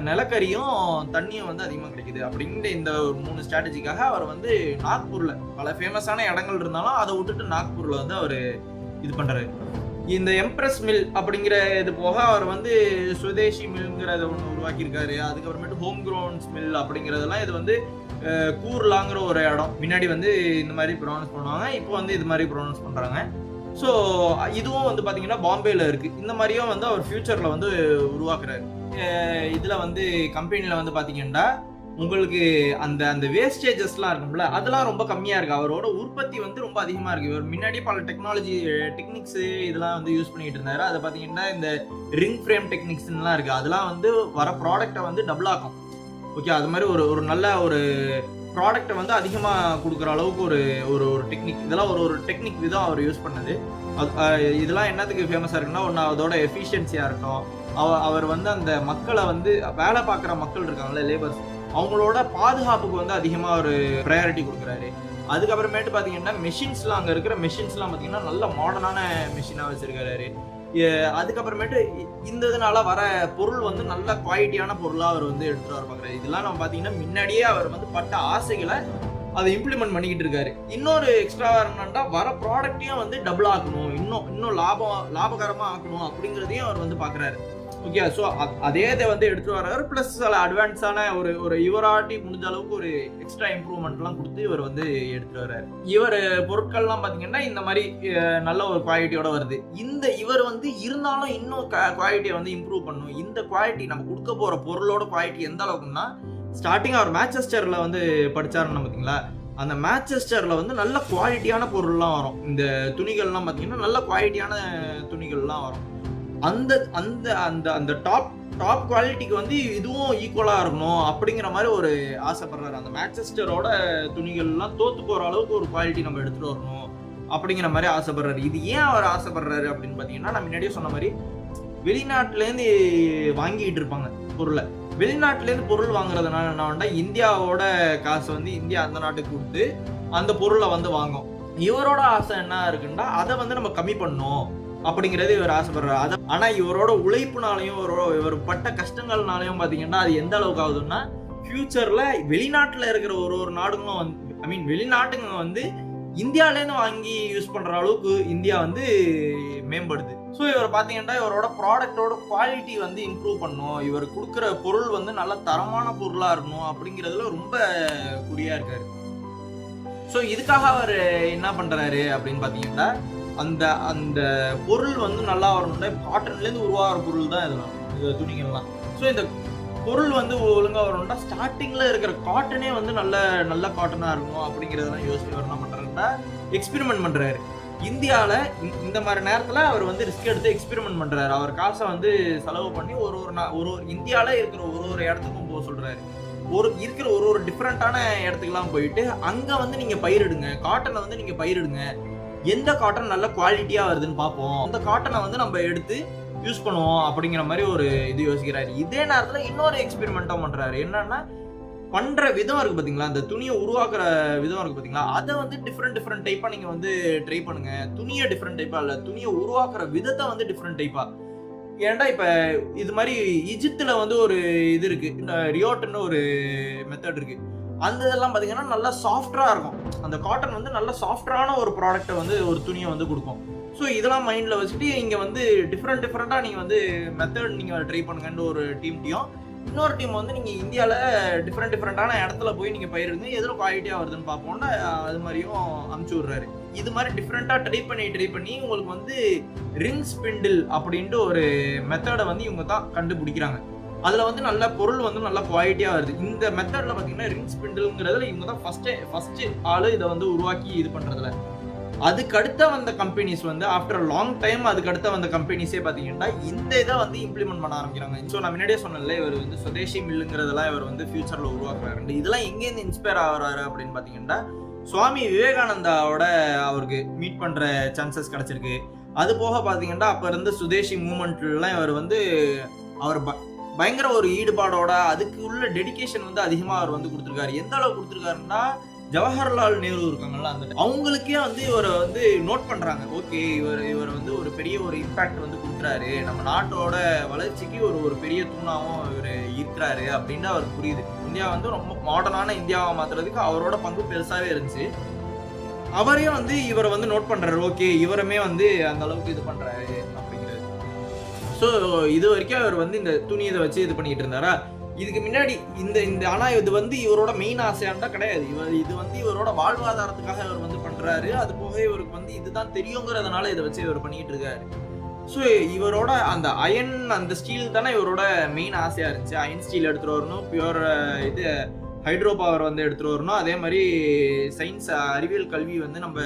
நிலக்கரியும் தண்ணியும் வந்து அதிகமா கிடைக்குது அப்படிங்கிற இந்த 3 ஸ்ட்ராட்டஜிக்காக அவர் வந்து நாக்பூர்ல பல ஃபேமஸான இடங்கள் இருந்தாலும் அதை விட்டுட்டு நாக்பூர்ல வந்து அவர் இது பண்றாரு. இந்த எம்ப்ரஸ் மில் அப்படிங்கிற இது போக அவர் வந்து சுதேசி மில்ங்கிறத ஒன்று உருவாக்கியிருக்காரு. அதுக்கப்புறமேட்டு ஹோம் கிரவுண்ட்ஸ் மில் அப்படிங்கிறதெல்லாம் இது வந்து கூர்லாங்கிற ஒரு இடம். முன்னாடி வந்து இந்த மாதிரி ப்ரொனவுன்ஸ் பண்ணுவாங்க, இப்போ வந்து இது மாதிரி ப்ரொனவுன்ஸ் பண்றாங்க. ஸோ இதுவும் வந்து பார்த்தீங்கன்னா பாம்பேல இருக்கு. இந்த மாதிரியும் வந்து அவர் ஃபியூச்சர்ல வந்து உருவாக்குறாரு. இதுல வந்து கம்பெனில வந்து பார்த்தீங்கன்னா உங்களுக்கு அந்த அந்த வேஸ்டேஜஸ்லாம் இருக்கும்ல, அதெல்லாம் ரொம்ப கம்மியா இருக்கு. அவரோட உற்பத்தி வந்து ரொம்ப அதிகமா இருக்கு. இவர் முன்னாடி பல டெக்னிக்ஸ் இதெல்லாம் வந்து யூஸ் பண்ணிட்டு இருந்தாரு. அதை பார்த்தீங்கன்னா இந்த ரிங் ஃப்ரேம் டெக்னிக்ஸ்லாம் இருக்கு. அதெல்லாம் வந்து வர ப்ராடக்ட்டை வந்து டபுள் ஆக்கும். ஓகே, அது மாதிரி ஒரு நல்ல ஒரு ப்ராடக்ட்டை வந்து அதிகமாக கொடுக்குற அளவுக்கு ஒரு ஒரு ஒரு டெக்னிக், இதெல்லாம் ஒரு டெக்னிக் விதம் அவர் யூஸ் பண்ணது. இதெல்லாம் என்னத்துக்கு ஃபேமஸாக இருக்குன்னா, ஒன்று அதோட எஃபிஷியன்சியாக இருக்கட்டும், அவர் வந்து அந்த மக்களை வந்து வேலை பார்க்குற மக்கள் இருக்காங்கல்ல, லேபர்ஸ், அவங்களோட பாதுகாப்புக்கு வந்து அதிகமாக ஒரு ப்ரையாரிட்டி கொடுக்குறாரு. அதுக்கப்புறமேட்டு பார்த்தீங்கன்னா மெஷின்ஸ்லாம், அங்கே இருக்கிற மெஷின்ஸ்லாம் பார்த்தீங்கன்னா நல்ல மாடர்னான மெஷினாக வச்சிருக்காரு. அதுக்கப்புறமேட்டு இந்த இதனால வர பொருள் வந்து நல்ல குவாலிட்டியான பொருளாக அவர் வந்து எடுத்துட்டு வர பார்க்குறாரு. இதெல்லாம் நம்ம பார்த்தீங்கன்னா முன்னாடியே அவர் வந்து பட்ட ஆசைகளை அதை இம்ப்ளிமெண்ட் பண்ணிக்கிட்டு இருக்காரு. இன்னொரு எக்ஸ்ட்ரா என்னன்னா, வர ப்ராடக்டையும் வந்து டபுள் ஆக்கணும், இன்னும் லாபகரமாக ஆக்கணும் அப்படிங்கிறதையும் அவர் வந்து பார்க்குறாரு. ஓகே, ஸோ அதே இதை வந்து எடுத்துட்டு வர்றாரு. ப்ளஸ் சில அட்வான்ஸான ஒரு இவராட்டி முடிஞ்ச அளவுக்கு ஒரு எக்ஸ்ட்ரா இம்ப்ரூவ்மெண்ட்லாம் கொடுத்து இவர் வந்து எடுத்துட்டு வர்றாரு. இவர் பொருட்கள்லாம் பார்த்தீங்கன்னா இந்த மாதிரி நல்ல ஒரு குவாலிட்டியோட வருது. இவர் வந்து இருந்தாலும் இன்னும் குவாலிட்டியை வந்து இம்ப்ரூவ் பண்ணணும். இந்த குவாலிட்டி நம்ம கொடுக்க போற பொருளோட குவாலிட்டி எந்த அளவுக்குன்னா, ஸ்டார்டிங் அவர் மேன்செஸ்டர்ல வந்து படிச்சாருன்னு பார்த்தீங்களா, அந்த மேன்செஸ்டர்ல வந்து நல்ல குவாலிட்டியான பொருள்லாம் வரும். இந்த துணிகள்லாம் பார்த்தீங்கன்னா நல்ல குவாலிட்டியான துணிகள்லாம் வரும். அந்த அந்த அந்த அந்த டாப் குவாலிட்டிக்கு வந்து இதுவும் ஈக்குவலா இருக்கணும் அப்படிங்கிற மாதிரி ஒரு ஆசைப்படுறாரு. அந்த மேன்செஸ்டரோட துணிகள்லாம் தோத்து போற அளவுக்கு ஒரு குவாலிட்டி நம்ம எடுத்துட்டு வரணும் அப்படிங்கிற மாதிரி ஆசைப்படுறாரு. இது ஏன் அவர் ஆசைப்படுறாரு அப்படின்னு பாத்தீங்கன்னா, நான் முன்னாடியே சொன்ன மாதிரி வெளிநாட்டுல இருந்து வாங்கிட்டு இருப்பாங்க பொருளை. வெளிநாட்டுல இருந்து பொருள் வாங்குறதுனால என்ன, இந்தியாவோட காசு வந்து இந்தியா அந்த நாட்டுக்கு கொடுத்து அந்த பொருளை வந்து வாங்கும். இவரோட ஆசை என்ன இருக்குன்னா, அதை வந்து நம்ம கம்மி பண்ணணும் அப்படிங்கிறது இவர் ஆசைப்படுறாரு. ஆனா இவரோட உழைப்புனாலையும் இவர் பட்ட கஷ்டங்கள்னாலையும் பாத்தீங்கன்னா அது எந்த அளவுக்கு ஆகுதுன்னா, ஃபியூச்சர்ல வெளிநாட்டுல இருக்கிற ஒரு நாடுங்களும் வந்து வெளிநாட்டுங்க வந்து இந்தியால இருந்து வாங்கி யூஸ் பண்ற அளவுக்கு இந்தியா வந்து மேம்படுது. ஸோ இவர் பாத்தீங்கன்னா இவரோட ப்ராடக்டோட குவாலிட்டி வந்து இம்ப்ரூவ் பண்ணும், இவர் கொடுக்குற பொருள் வந்து நல்ல தரமான பொருளா இருக்கணும் அப்படிங்கிறதுல ரொம்ப குறியா இருக்காரு. ஸோ இதுக்காக அவர் என்ன பண்றாரு அப்படின்னு பாத்தீங்கன்னா, அந்த அந்த பொருள் வந்து நல்லா வரணும்னா காட்டன்ல இருந்து உருவாகிற பொருள் தான் இதெல்லாம், துணிகள்லாம். ஸோ இந்த பொருள் வந்து ஒழுங்கா வரணும்னா ஸ்டார்டிங்ல இருக்கிற காட்டனே வந்து நல்ல காட்டனா இருக்கணும் அப்படிங்கறதெல்லாம் யோசிச்சு அவர் என்ன பண்றாருன்னா எக்ஸ்பெரிமெண்ட் பண்றாரு. இந்தியால இந்த மாதிரி நேரத்துல அவர் வந்து ரிஸ்க் எடுத்து எக்ஸ்பெரிமெண்ட் பண்றாரு. அவர் காசை வந்து செலவு பண்ணி ஒரு இந்தியால இருக்கிற ஒரு இடத்துக்கும் போக சொல்றாரு. இருக்கிற ஒரு டிஃபரெண்டான இடத்துக்குலாம் போயிட்டு அங்க வந்து நீங்க பயிரிடுங்க, காட்டனை வந்து நீங்க பயிரிடுங்க, எந்த காட்டன் நல்ல குவாலிட்டியா வருதுன்னு பார்ப்போம், அந்த காட்டனை வந்து நம்ம எடுத்து யூஸ் பண்ணுவோம் அப்படிங்கிற மாதிரி ஒரு இது யோசிக்கிறாரு. இதே நேரத்துல இன்னொரு எக்ஸ்பெரிமெண்ட்டும் பண்றாரு. என்னன்னா, பண்ற விதம் இருக்கு பாத்தீங்களா, அந்த துணியை உருவாக்குற விதம் இருக்கு பாத்தீங்களா, அதை வந்து டிஃப்ரெண்ட் டைப்பா நீங்க வந்து ட்ரை பண்ணுங்க. துணியை டிஃப்ரெண்ட் டைப்பா இல்ல, துணியை உருவாக்குற விதத்தை வந்து டிஃப்ரெண்ட் டைப்பா. ஏன்டா இப்ப இது மாதிரி ஈஜிப்துல வந்து ஒரு இது இருக்கு, ரியோட்னு ஒரு மெத்தட் இருக்கு. அந்த இதெல்லாம் பாத்தீங்கன்னா நல்லா சாஃப்டா இருக்கும். அந்த காட்டன் வந்து நல்ல சாஃப்டான ஒரு ப்ராடக்ட்டை வந்து ஒரு துணியை வந்து கொடுக்கும். ஸோ இதெல்லாம் மைண்ட்ல வச்சுட்டு இங்க வந்து டிஃப்ரெண்டா நீங்க வந்து மெத்தட் நீங்க ட்ரை பண்ணுங்கன்னு ஒரு டீம், இன்னொரு டீம் வந்து நீங்க இந்தியால டிஃப்ரெண்டான இடத்துல போய் நீங்க பயிரிடுங்க, எதுல குவாலிட்டியா வருதுன்னு பார்ப்போம்னா அது மாதிரியும் அனுப்பிச்சு விடுறாரு. இது மாதிரி டிஃப்ரெண்டா ட்ரை பண்ணி உங்களுக்கு வந்து ரிங் ஸ்பிண்டில் அப்படின்ட்டு ஒரு மெத்தடை வந்து இவங்க தான் கண்டுபிடிக்கிறாங்க. அதுல வந்து நல்ல பொருள் வந்து நல்ல குவாலிட்டியா வருது. இந்த மெத்தட்ல பாத்தீங்கன்னா ரிங் ஸ்பிண்டில்ங்கிறதுல இவங்க தான் ஃபர்ஸ்ட் ஆளு இதை வந்து உருவாக்கி இது பண்றதுல. அதுக்கு அடுத்த வந்த கம்பெனிஸ் வந்து ஆஃப்டர் லாங் டைம் அதுக்கு அடுத்த வந்த கம்பெனிஸே பாத்தீங்கன்னா இந்த இதை வந்து இம்ப்ளிமெண்ட் பண்ண ஆரம்பிக்கிறாங்க. ஸோ நான் முன்னாடியே சொன்னேன்ல, இவர் வந்து சுதேசி மில்லுங்கிறதெல்லாம் இவர் வந்து ஃபியூச்சர்ல உருவாக்குறாரு. இதெல்லாம் எங்கேருந்து இன்ஸ்பயர் ஆகுறாரு அப்படின்னு பாத்தீங்கன்னா, சுவாமி விவேகானந்தாவோட அவருக்கு மீட் பண்ற சான்சஸ் கிடைச்சிருக்கு. அது போக பாத்தீங்கன்னா அப்ப இருந்த சுதேசி மூவ்மெண்ட்லாம் இவர் வந்து அவர் பயங்கர ஒரு ஈடுபாடோட அதுக்கு உள்ள டெடிகேஷன் வந்து அதிகமா அவர் வந்து கொடுத்துருக்காரு. எந்த அளவு கொடுத்துருக்காருன்னா, ஜவஹர்லால் நேரு இருக்காங்கல்ல, அந்த அவங்களுக்கே வந்து இவரை வந்து நோட் பண்றாங்க. ஓகே, இவர் வந்து ஒரு பெரிய ஒரு இம்பாக்ட் வந்து கொடுக்குறாரு, நம்ம நாட்டோட வளர்ச்சிக்கு ஒரு பெரிய தூணாவும் இவர் இருக்கிறாரு அப்படின்னு அவருக்கு புரியுது. இந்தியா வந்து ரொம்ப மாடர்னான இந்தியாவை மாத்துறதுக்கு அவரோட பங்கு பெருசாவே இருந்துச்சு. அவரையும் வந்து இவரை வந்து நோட் பண்றாரு. ஓகே, இவருமே வந்து அந்த அளவுக்கு இது பண்றாரு அப்படிங்கிறது. ஸோ இது வரைக்கும் அவர் வந்து இந்த துணியை வச்சு இது பண்ணிட்டு இருந்தாரா. இதுக்கு முன்னாடி இந்த ஆனா இது வந்து இவரோட மெயின் ஆசையாண்டா கிடையாது. இது வந்து இவரோட வாழ்வாதாரத்துக்காக இவர் வந்து பண்றாரு. அது போக இவருக்கு வந்து இதுதான் தெரியுங்கிறதுனால இதை வச்சு இவர் பண்ணிட்டு இருக்காரு. ஸோ இவரோட அந்த அயன் அந்த ஸ்டீல் தானே இவரோட மெயின் ஆசையா இருந்துச்சு. அயன் ஸ்டீல் எடுத்துட்டு வரணும், பியூர் இது ஹைட்ரோ பவர் வந்து எடுத்துட்டு வரணும், அதே மாதிரி சயின்ஸ் அறிவியல் கல்வி வந்து நம்ம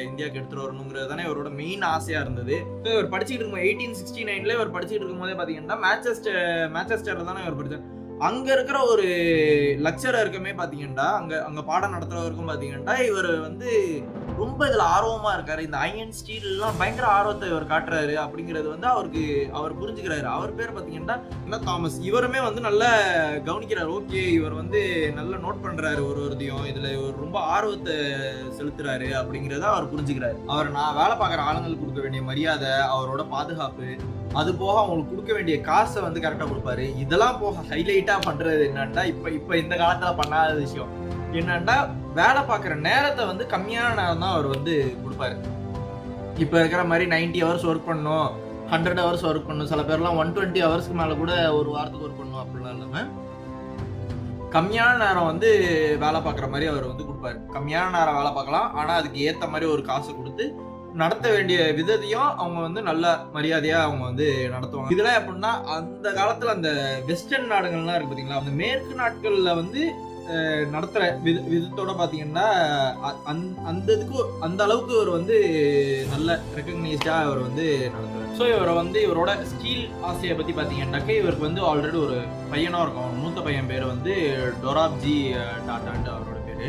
இந்தியாவுக்கு எடுத்துட்டு வரணுங்கிறது தானே இவரோட மெயின் ஆசையா இருந்தது. ஸோ இவர் படிச்சுட்டு இருக்கும் 1869 இவர் படிச்சுட்டு இருக்கும் போதே பாத்தீங்கன்னா மேன்செஸ்டர்ல தானே இவர் படிச்சார். அங்க இருக்கிற ஒரு லெக்சரருக்குமே பாத்தீங்கன்னா அங்க பாடம் நடத்துறவருக்கும் பாத்தீங்கன்னா இவர் வந்து ரொம்ப இதுல ஆர்வமா இருக்காரு. இந்த அயன் ஸ்டீல் எல்லாம் பயங்கர ஆர்வத்தை இவர் காட்டுறாரு அப்படிங்கிறது வந்து அவர் புரிஞ்சுக்கிறாரு. அவர் பேர் பாத்தீங்கன்னா தாமஸ். இவருமே வந்து நல்லா கவனிக்கிறாரு. ஓகே, இவர் வந்து நல்லா நோட் பண்றாரு ஒருத்தையும், இதுல இவர் ரொம்ப ஆர்வத்தை செலுத்துறாரு அப்படிங்கறத அவர் புரிஞ்சுக்கிறாரு. நான் வேலை பார்க்குற ஆளுங்களுக்கு கொடுக்க வேண்டிய மரியாதை, அவரோட பாதுகாப்பு, அது போக அவங்களுக்கு கொடுக்க வேண்டிய காசை வந்து கரெக்டா கொடுப்பாரு. இதெல்லாம் போக ஹைலைட்டா பண்றது என்னன்னா, இப்ப இந்த காலத்துல பண்ணாத விஷயம் என்னன்னா, வேலை பார்க்குற நேரத்தை வந்து கம்மியான நேரம் தான் அவர் வந்து கொடுப்பாரு. இப்ப இருக்கிற மாதிரி 90 ஹவர்ஸ் ஒர்க் பண்ணணும், 100 ஹவர்ஸ் ஒர்க் பண்ணணும், சில பேர்லாம் 120 ஹவர்ஸ்க்கு மேல கூட ஒரு வாரத்துக்கு ஒர்க் பண்ணணும் அப்படிலாம் இல்லாம கம்மியான நேரம் வந்து வேலை பார்க்குற மாதிரி அவர் வந்து கொடுப்பாரு. கம்மியான நேரம் வேலை பார்க்கலாம், ஆனா அதுக்கு ஏத்த மாதிரி ஒரு காசை கொடுத்து நடத்த வேண்டிய விதத்தையும் அவங்க வந்து நல்ல மரியாதையா அவங்க வந்து நடத்துவாங்க. இதெல்லாம் எப்படின்னா, அந்த காலத்துல அந்த வெஸ்டர்ன் நாடுகள்லாம் இருக்கு பாத்தீங்களா, அந்த மேற்கு நாட்கள்ல வந்து நடத்துற விதத்தோட பாத்தீங்கன்னா அந்த இதுக்கு அந்த அளவுக்கு இவர் வந்து நல்ல ரெகக்னைஸ்டா அவர் வந்து நடத்துறாரு. ஸோ இவரை வந்து இவரோட ஸ்டீல் ஆசையை பத்தி பாத்தீங்கன்னாக்க, இவருக்கு வந்து ஆல்ரெடி ஒரு பையனா இருக்கும். மூத்த பையன் பேர் வந்து டொராப்ஜி டாட்டான்ட்டு அவரோட பேரு.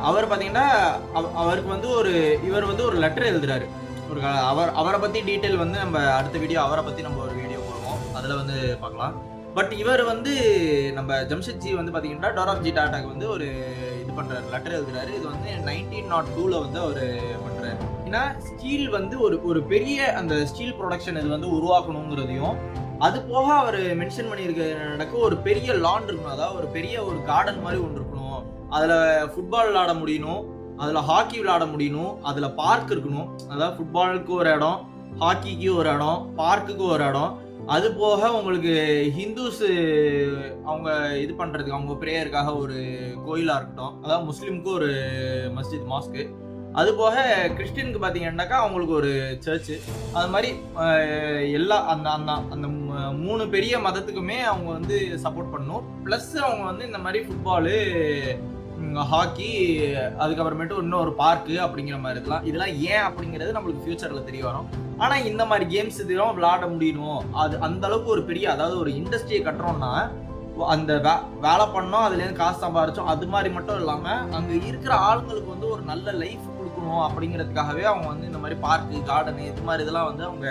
அவர் பாத்தீங்கன்னா அவருக்கு வந்து இவர் வந்து ஒரு லெட்டர் எழுதுறாரு. அவரை பத்தி டீட்டெயில் வந்து நம்ம அடுத்த வீடியோ, அவரை பத்தி நம்ம ஒரு வீடியோ போடுவோம், அதுல வந்து பார்க்கலாம். பட் இவர் வந்து நம்ம ஜம்ஷெட்ஜி வந்து பாத்தீங்கன்னா டொராப்ஜி டாட்டாக்கு வந்து ஒரு இது பண்றாரு, லெட்டர் எழுதுறாரு. இது வந்து 1902 வந்து அவர் பண்றாரு. ஏன்னா ஸ்டீல் வந்து ஒரு பெரிய அந்த ஸ்டீல் ப்ரொடக்ஷன் இது வந்து உருவாக்கணுங்கிறதையும், அது போக அவர் மென்ஷன் பண்ணியிருக்க ஒரு பெரிய லான் இருக்கணும், அதாவது ஒரு பெரிய ஒரு கார்டன் மாதிரி ஒன்று இருக்கணும், அதுல ஃபுட்பால் விளையாட முடியணும், அதுல ஹாக்கி விளையாட முடியணும், அதுல பார்க் இருக்கணும். அதாவது ஃபுட்பாலுக்கு ஒரு இடம், ஹாக்கிக்கு ஒரு இடம், பார்க்குக்கு ஒரு இடம். அது போக உங்களுக்கு ஹிந்துஸ் அவங்க இது பண்றதுக்கு அவங்க பிரேயருக்காக ஒரு கோயிலா இருக்கட்டும், அதாவது முஸ்லீமுக்கு ஒரு மஸ்ஜித் மாஸ்க்கு, அது போக கிறிஸ்டினுக்கு பாத்தீங்கன்னாக்கா அவங்களுக்கு ஒரு சர்ச்சு. அது மாதிரி எல்லா அந்த அந்த 3 பெரிய மதத்துக்குமே அவங்க வந்து சப்போர்ட் பண்ணணும். பிளஸ் அவங்க வந்து இந்த மாதிரி ஃபுட்பாலு, ஹாக்கி, அதுக்கப்புறமேட்டு இன்னொரு பார்க்கு அப்படிங்கிற மாதிரி இதெல்லாம் ஏன் அப்படிங்கிறது நம்மளுக்கு ஃபியூச்சர்ல தெரிய வரும். ஆனா இந்த மாதிரி கேம்ஸ் இதெல்லாம் விளையாட முடியணும், அது அந்த அளவுக்கு ஒரு பெரிய அதாவது ஒரு இண்டஸ்ட்ரியை கட்டுறோம்னா அந்த வேலை பண்ணோம், அதுலேருந்து காசு சம்பாரிச்சோம், அது மாதிரி மட்டும் இல்லாம அங்க இருக்கிற ஆளுங்களுக்கு வந்து ஒரு நல்ல லைஃப் கொடுக்கணும் அப்படிங்கிறதுக்காகவே அவங்க வந்து இந்த மாதிரி பார்க்கு, கார்டனு இது மாதிரி இதெல்லாம் வந்து அவங்க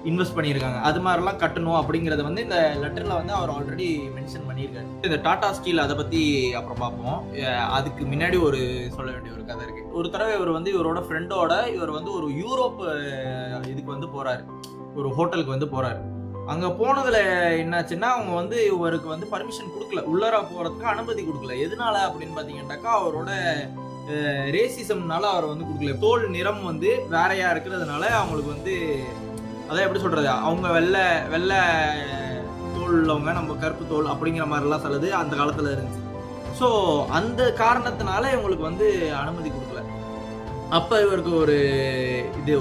இன்வெஸ்ட் பண்ணியிருக்காங்க. அது மாதிரிலாம் கட்டணும் அப்படிங்கறத வந்து இந்த லெட்டர்ல வந்து அவர் ஆல்ரெடி மென்ஷன் பண்ணியிருக்காரு. இந்த டாடா ஸ்டீல் அதை பத்தி அப்புறம் பார்ப்போம். அதுக்கு முன்னாடி ஒரு சொல்ல வேண்டிய ஒரு கதை இருக்கு. ஒரு தடவை இவர் வந்து இவரோட ஃப்ரெண்டோட இவர் வந்து ஒரு யூரோப் இதுக்கு வந்து போறாரு, ஒரு ஹோட்டலுக்கு வந்து போறாரு. அங்க போனதுல என்னாச்சுன்னா அவங்க வந்து இவருக்கு வந்து பர்மிஷன் கொடுக்கல, உள்ளார போறதுக்கு அனுமதி கொடுக்கல. எதனால அப்படின்னு பாத்தீங்கன்னாக்கா அவரோட ரேசிசம்னால அவர் வந்து கொடுக்கல. தோல் நிறம் வந்து வேறையா இருக்கிறதுனால அவங்களுக்கு வந்து அதான் எப்படி சொல்றது, அவங்க வெள்ளை தோல் உள்ளவங்க, நம்ம கருப்பு தோல் அப்படிங்கிற மாதிரிலாம் சொல்லுது அந்த காலத்துல இருந்துச்சு. ஸோ அந்த காரணத்தினால இவங்களுக்கு வந்து அனுமதி கொடுக்கல. அப்ப இவருக்கு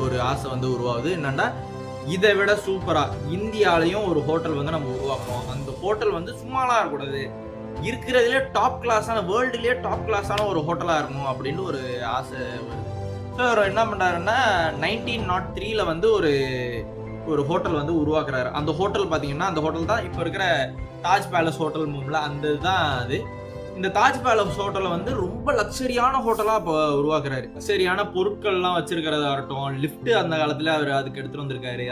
ஒரு ஆசை வந்து உருவாகுது. என்னன்னா இதை விட சூப்பரா இந்தியாலையும் ஒரு ஹோட்டல் வந்து நம்ம உருவாக்கணும். அந்த ஹோட்டல் வந்து சும்மாலாம் இருக்கக்கூடாது, இருக்கிறதுலே டாப் கிளாஸான, வேர்ல்டுலேயே டாப் கிளாஸான ஒரு ஹோட்டலா இருக்கணும் அப்படின்னு ஒரு ஆசை வருது. ஸோ அவர் என்ன பண்றாருன்னா 1903 வந்து ஒரு ஹோட்டல் வந்து உருவாக்குறாரு. அந்த ஹோட்டல் பாத்தீங்கன்னா அந்த ஹோட்டல் தான் இப்ப இருக்கிற தாஜ் பேலஸ் ஹோட்டல் மூம்ல அந்த இதுதான் அது. இந்த தாஜ் பேலஸ் ஹோட்டலை வந்து ரொம்ப லக்ஸரியான ஹோட்டலா இப்போ உருவாக்குறாரு. லக்ஸரியான பொருட்கள்லாம் வச்சிருக்கிறதா இருக்கட்டும், லிஃப்ட் அந்த காலத்துல அவர் அதுக்கு எடுத்துட்டு வந்திருக்காரு.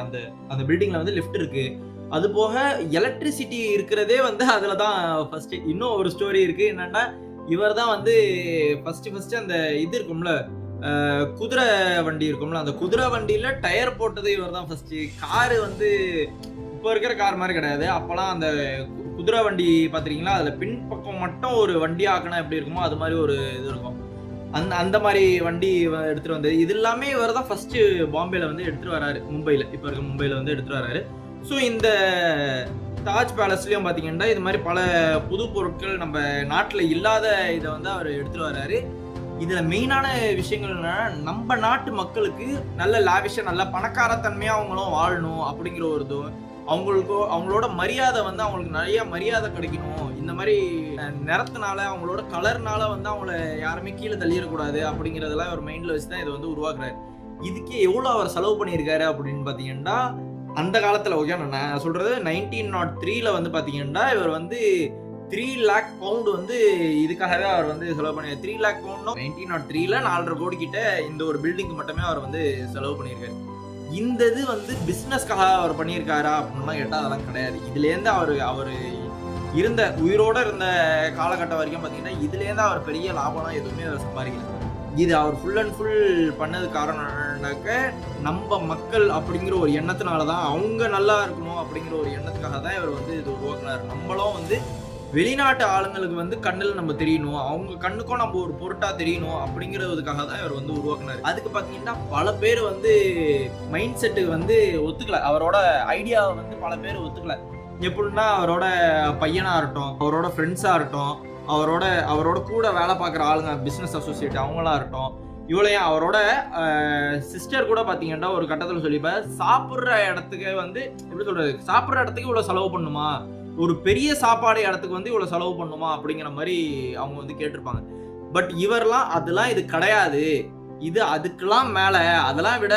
அந்த பில்டிங்ல வந்து லிஃப்ட் இருக்கு. அது போக எலக்ட்ரிசிட்டி இருக்கிறதே வந்து அதுல தான் ஃபர்ஸ்ட். இன்னும் ஒரு ஸ்டோரி இருக்கு. என்னன்னா இவர் தான் வந்து ஃபர்ஸ்ட் அந்த இது இருக்கும்ல, குதிரை வண்டி இருக்கும்ல, அந்த குதிரை வண்டியில டயர் போட்டது இவர் தான் ஃபர்ஸ்ட். காரு வந்து இப்போ இருக்கிற கார் மாதிரி கிடையாது. அப்பெல்லாம் அந்த குதிரை வண்டி பாத்திரீங்களா, அதுல பின்பக்கம் மட்டும் ஒரு வண்டி ஆக்கினா எப்படி இருக்குமோ அது மாதிரி ஒரு இது இருக்கும். அந்த மாதிரி வண்டி எடுத்துட்டு வந்து இது எல்லாமே இவர் தான் ஃபர்ஸ்ட் பாம்பேல வந்து எடுத்துட்டு வராரு. இப்ப இருக்க மும்பைல வந்து எடுத்துட்டு வராரு. ஸோ இந்த தாஜ் பேலஸ்லயும் பாத்தீங்கன்னா இது மாதிரி பல புது பொருட்கள் நம்ம நாட்டுல இல்லாத இதை வந்து அவர் எடுத்துட்டு வராரு. இதுல மெயினான விஷயங்கள் என்னன்னா நம்ம நாட்டு மக்களுக்கு நல்ல லாவிஷா நல்ல பணக்காரத்தன்மையா அவங்களும் வாழணும் அப்படிங்கிற ஒரு இது, அவங்களோட மரியாதை வந்து அவங்களுக்கு நிறைய மரியாதை கிடைக்கணும். இந்த மாதிரி நிறத்தினால அவங்களோட கலர்னால வந்து அவங்கள யாருமே கீழே தள்ளிடக்கூடாது அப்படிங்கறதெல்லாம் ஒரு மைண்ட்ல வச்சுதான் இதை வந்து உருவாக்குறாரு. இதுக்கே எவ்வளவு அவர் செலவு பண்ணியிருக்காரு அப்படின்னு பாத்தீங்கன்னா அந்த காலத்துல ஓகே நான் சொல்றது 1903 வந்து பாத்தீங்கன்னா இவர் வந்து 3 lakh pound வந்து இதுக்காகவே அவர் வந்து செலவு பண்ணி 3 lakh pound 1903 4.5 கோடி கிட்ட இந்த ஒரு பில்டிங்க்கு மட்டுமே அவர் வந்து செலவு பண்ணியிருக்காரு. இந்த இது வந்து பிசினஸ்க்காக அவர் பண்ணியிருக்காரா அப்படின்னா கேட்டா அதெல்லாம் கிடையாது. இதுல இருந்து அவர் உயிரோட இருந்த காலகட்டம் வரைக்கும் பாத்தீங்கன்னா இதுல இருந்து அவர் பெரிய லாபம்லாம் எதுவுமே அவர் சம்பாதிக்கல. இது அவர் ஃபுல் அண்ட் ஃபுல் பண்ணது காரணம் என்னன்னாக்க நம்ம மக்கள் அப்படிங்கிற ஒரு எண்ணத்தினாலதான், அவங்க நல்லா இருக்கணும் அப்படிங்கிற ஒரு எண்ணத்துக்காக தான் இவர் வந்து இது உருவாக்குனாரு. நம்மளும் வந்து வெளிநாட்டு ஆளுங்களுக்கு வந்து கண்ணில் நம்ம தெரியணும், அவங்க கண்ணுக்கும் நம்ம ஒரு பொருட்டா தெரியணும் அப்படிங்கிறதுக்காக தான் இவர் வந்து உருவாக்குனாரு. அதுக்கு பாத்தீங்கன்னா பல பேர் வந்து மைண்ட் செட்டுக்கு வந்து ஒத்துக்கல, அவரோட ஐடியாவை வந்து பல பேர் ஒத்துக்கல. எப்படின்னா அவரோட பையனா இருக்கட்டும், அவரோட ஃப்ரெண்ட்ஸா இருக்கட்டும், அவரோட கூட வேலை பார்க்குற ஆளுங்க பிஸ்னஸ் அசோசியேட் அவங்களா இருக்கட்டும், இவ்வளையும் அவரோட சிஸ்டர் கூட பாத்தீங்கன்னா ஒரு கட்டத்துல சொல்லிப்பாரு, சாப்பிட்ற இடத்துக்கு வந்து எப்படி சொல்றது, சாப்பிட்ற இடத்துக்கு இவ்வளவு செலவு பண்ணுமா, ஒரு பெரிய சாப்பாடு இடத்துக்கு வந்து இவ்வளவு செலவு பண்ணுமா அப்படிங்கிற மாதிரி அவங்க வந்து கேட்டிருப்பாங்க. பட் இவர்லாம் அதெல்லாம் இது கிடையாது, இது அதுக்கெல்லாம் மேல, அதெல்லாம் விட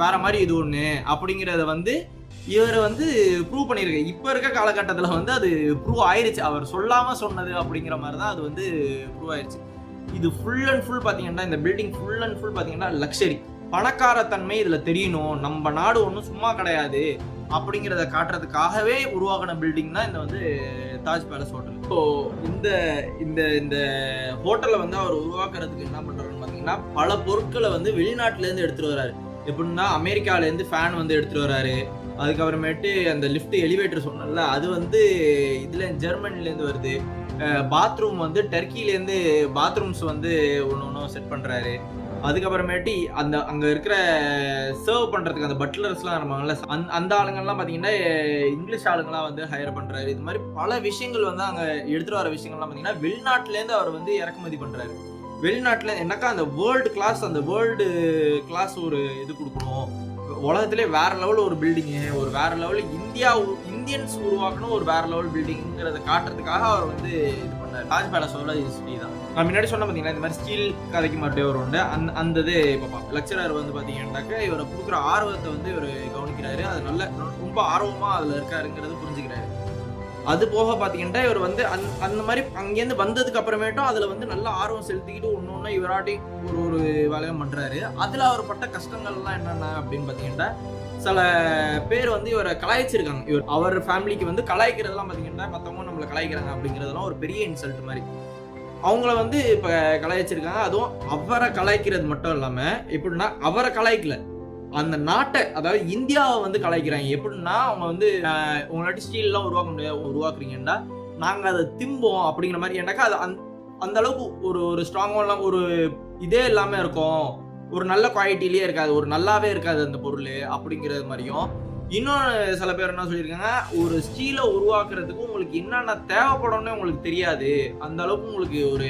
வேற மாதிரி இது ஒண்ணு அப்படிங்கறத வந்து இவர் வந்து ப்ரூவ் பண்ணிருக்கு. இப்ப இருக்க காலகட்டத்துல வந்து அது ப்ரூவ் ஆயிருச்சு. அவர் சொல்லாம சொன்னது அப்படிங்கிற மாதிரி தான் அது வந்து ப்ரூவ் ஆயிருச்சு. இது ஃபுல் அண்ட் ஃபுல் பாத்தீங்கன்னா இந்த பில்டிங் ஃபுல் அண்ட் ஃபுல் பாத்தீங்கன்னா லக்ஸரி, பணக்காரத்தன்மை இதுல தெரியணும், நம்ம நாடு ஒன்றும் சும்மா கிடையாது அப்படிங்கிறத காட்டுறதுக்காகவே உருவாக்கின பில்டிங் தான் இந்த வந்து தாஜ் பேலஸ் ஹோட்டல். ஸோ இந்த ஹோட்டலை வந்து அவர் உருவாக்குறதுக்கு என்ன பண்றாருன்னு பாத்தீங்கன்னா பல பொருட்களை வந்து வெளிநாட்டுல இருந்து எடுத்துட்டு வர்றாரு. எப்படின்னா அமெரிக்கால இருந்து ஃபேன் வந்து எடுத்துட்டு வர்றாரு. அதுக்கப்புறமேட்டு அந்த லிஃப்ட் எலிவேட்டர் சொன்னல அது வந்து இதுல ஜெர்மனில இருந்து வருது. பாத்ரூம் வந்து டர்க்கிலேருந்து பாத்ரூம்ஸ் வந்து ஒன்று செட் பண்றாரு. அதுக்கப்புறமேட்டு அங்க இருக்கிற சர்வ் பண்றதுக்கு அந்த பட்லர்ஸ்லாம் இருப்பாங்கல்ல, அந்த ஆளுங்கள்லாம் பாத்தீங்கன்னா இங்கிலீஷ் ஆளுங்கெல்லாம் வந்து ஹையர் பண்றாரு. இது மாதிரி பல விஷயங்கள் வந்து அங்க எடுத்துட்டு வர விஷயங்கள்லாம் பாத்தீங்கன்னா வெளிநாட்டுல இருந்து அவர் வந்து இறக்குமதி பண்றாரு. வெளிநாட்டுல என்னக்கா அந்த வேர்ல்டு கிளாஸ் ஒரு இது கொடுக்கணும், உலகத்திலே வேற லெவல் ஒரு பில்டிங்கு, ஒரு வேற லெவல் இந்தியன்ஸ் உருவாக்கணும் ஒரு வேற லெவல் பில்டிங்கிறத காட்டுறதுக்காக அவர் வந்து இது பண்ணார். தாஜ் பேலஸோட ஹிஸ்டரி தான் நான் முன்னாடி சொன்ன பார்த்தீங்கன்னா. இந்த மாதிரி ஸ்டீல் கதைக்கு மட்டும் ஒரு உண்டு. அந்த இது இப்போ லெக்சரர் வந்து பார்த்தீங்கன்னாக்க இவரை கொடுக்குற ஆர்வத்தை வந்து இவர் கவனிக்கிறாரு. அது நல்ல ரொம்ப ஆர்வமாக அதில் இருக்காருங்கிறது புரிஞ்சுக்கிறாரு. அது போக பார்த்தீங்கன்னா இவர் வந்து அந்த மாதிரி அங்கேருந்து வந்ததுக்கு அப்புறமேட்டும் அதில் வந்து நல்ல ஆர்வம் செலுத்திக்கிட்டு ஒன்று ஒன்று இவராட்டி ஒரு வேலையை பண்ணுறாரு. அதில் அவர் பட்ட கஷ்டங்கள்லாம் என்னென்ன அப்படின்னு பார்த்தீங்கன்னா, சில பேர் வந்து இவரை கலாய்ச்சிருக்காங்க. அவர் ஃபேமிலிக்கு வந்து கலாய்க்கிறதுலாம் பார்த்தீங்கன்னா மற்றவங்க நம்மளை கலாய்க்கிறாங்க அப்படிங்கிறதெல்லாம் ஒரு பெரிய இன்சல்ட் மாதிரி அவங்கள வந்து இப்போ கலாய்ச்சிருக்காங்க. அதுவும் அவரை கலாய்க்கிறது மட்டும் இல்லாமல் எப்படின்னா அவரை கலாய்க்கல, அந்த நாட்டை அதாவது இந்தியாவை வந்து கலாய்க்கிறாங்க. எப்படின்னா அவங்க வந்து உங்களாட்டி ஸ்டீல்லாம் உருவாக்க முடியாது, உருவாக்குறீங்கன்னா நாங்கள் அதை திம்போம் அப்படிங்கிற மாதிரி. ஏன்னாக்கா அது அந்த அளவுக்கு ஒரு ஸ்ட்ராங்காக ஒரு இதே இல்லாமல் இருக்கும், ஒரு நல்ல குவாலிட்டிலேயே இருக்காது, ஒரு நல்லாவே இருக்காது அந்த பொருள் அப்படிங்கிறது மாதிரியும். இன்னொன்று சில பேர் என்ன சொல்லியிருக்காங்க, ஒரு ஸ்டீலை உருவாக்குறதுக்கு உங்களுக்கு என்னென்ன தேவைப்படும்னு உங்களுக்கு தெரியாது, அந்த அளவுக்கு உங்களுக்கு ஒரு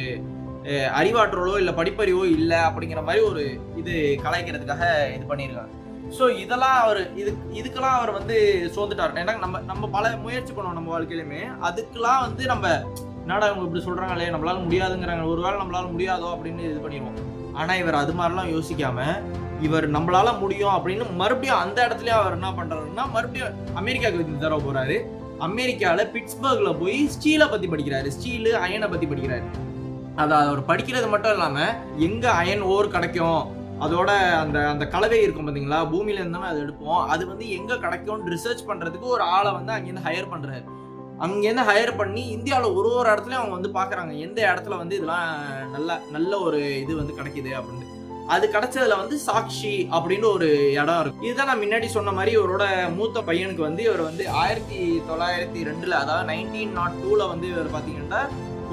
அறிவாற்றலோ இல்லை படிப்பறிவோ இல்லை அப்படிங்கிற மாதிரி ஒரு இது கலாய்க்கிறதுக்காக இது பண்ணியிருக்காங்க. ஸோ இதெல்லாம் அவர் இதுக்கெல்லாம் அவர் வந்து சோர்ந்துட்டார். ஏன்னா நம்ம பல முயற்சி பண்ணுவோம் நம்ம வாழ்க்கையிலுமே, அதுக்கெல்லாம் வந்து நம்ம என்னடா இவங்க இப்படி சொல்கிறாங்களே நம்மளால முடியாதுங்கிறாங்க, ஒருவேளை நம்மளால முடியாதோ அப்படின்னு இது பண்ணிடுவோம். ஆனால் இவர் அது மாதிரிலாம் யோசிக்காம இவர் நம்மளால முடியும் அப்படின்னு மறுபடியும் அந்த இடத்துல அவர் என்ன பண்றாருன்னா மறுபடியும் அமெரிக்காவுக்கு தர போறாரு. அமெரிக்காவில் பிட்ஸ்பர்க்ல போய் ஸ்டீலை பத்தி படிக்கிறாரு, ஸ்டீலு அயனை பத்தி படிக்கிறாரு. அதை அவர் படிக்கிறது மட்டும் இல்லாம எங்க அயன் ஓர் கிடைக்கும், அதோட அந்த அந்த கலவை இருக்கும் பார்த்தீங்களா, பூமியில இருந்தாலும் அதை எடுப்போம், அது வந்து எங்க கிடைக்கும்னு ரிசர்ச் பண்றதுக்கு ஒரு ஆளை வந்து அங்கேருந்து ஹையர் பண்றாரு. அங்கேருந்து ஹையர் பண்ணி இந்தியாவில் ஒரு இடத்துலையும் அவங்க வந்து பார்க்குறாங்க எந்த இடத்துல வந்து இதெல்லாம் நல்ல ஒரு இது வந்து கிடைக்குது அப்படின்னு. அது கிடைச்சதுல வந்து சாக்ஷி அப்படின்னு ஒரு இடம் இருக்கு. இதுதான் நான் முன்னாடி சொன்ன மாதிரி இவரோட மூத்த பையனுக்கு வந்து இவர் வந்து 1902 அதாவது 1902 வந்து இவர் பார்த்தீங்கன்னா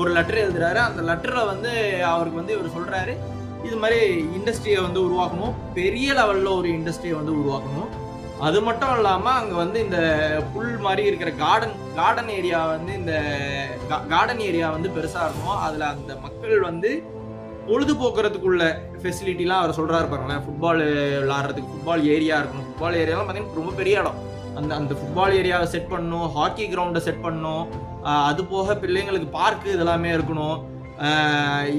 ஒரு லெட்டர் எழுதுறாரு. அந்த லெட்டர்ல வந்து அவருக்கு வந்து இவர் சொல்றாரு, இது மாதிரி இண்டஸ்ட்ரியை வந்து உருவாக்கணும், பெரிய லெவல்ல ஒரு இண்டஸ்ட்ரியை வந்து உருவாக்கணும். அது மட்டும் இல்லாமல் அங்கே வந்து இந்த புல் மாதிரி இருக்கிற கார்டன் ஏரியா வந்து இந்த கார்டன் ஏரியா வந்து பெருசாக இருக்கணும். அதில் அந்த மக்கள் வந்து பொழுதுபோக்குறதுக்குள்ள ஃபெசிலிட்டிலாம் அவர் சொல்கிறாரு பாருங்களேன். ஃபுட்பால் விளாட்றதுக்கு ஃபுட்பால் ஏரியா இருக்கணும். ஃபுட்பால் ஏரியாலாம் பார்த்தீங்கன்னா ரொம்ப பெரிய இடம். அந்த ஃபுட்பால் ஏரியாவை செட் பண்ணணும், ஹாக்கி கிரவுண்டை செட் பண்ணணும், அது போக பிள்ளைங்களுக்கு பார்க்கு இதெல்லாமே இருக்கணும்.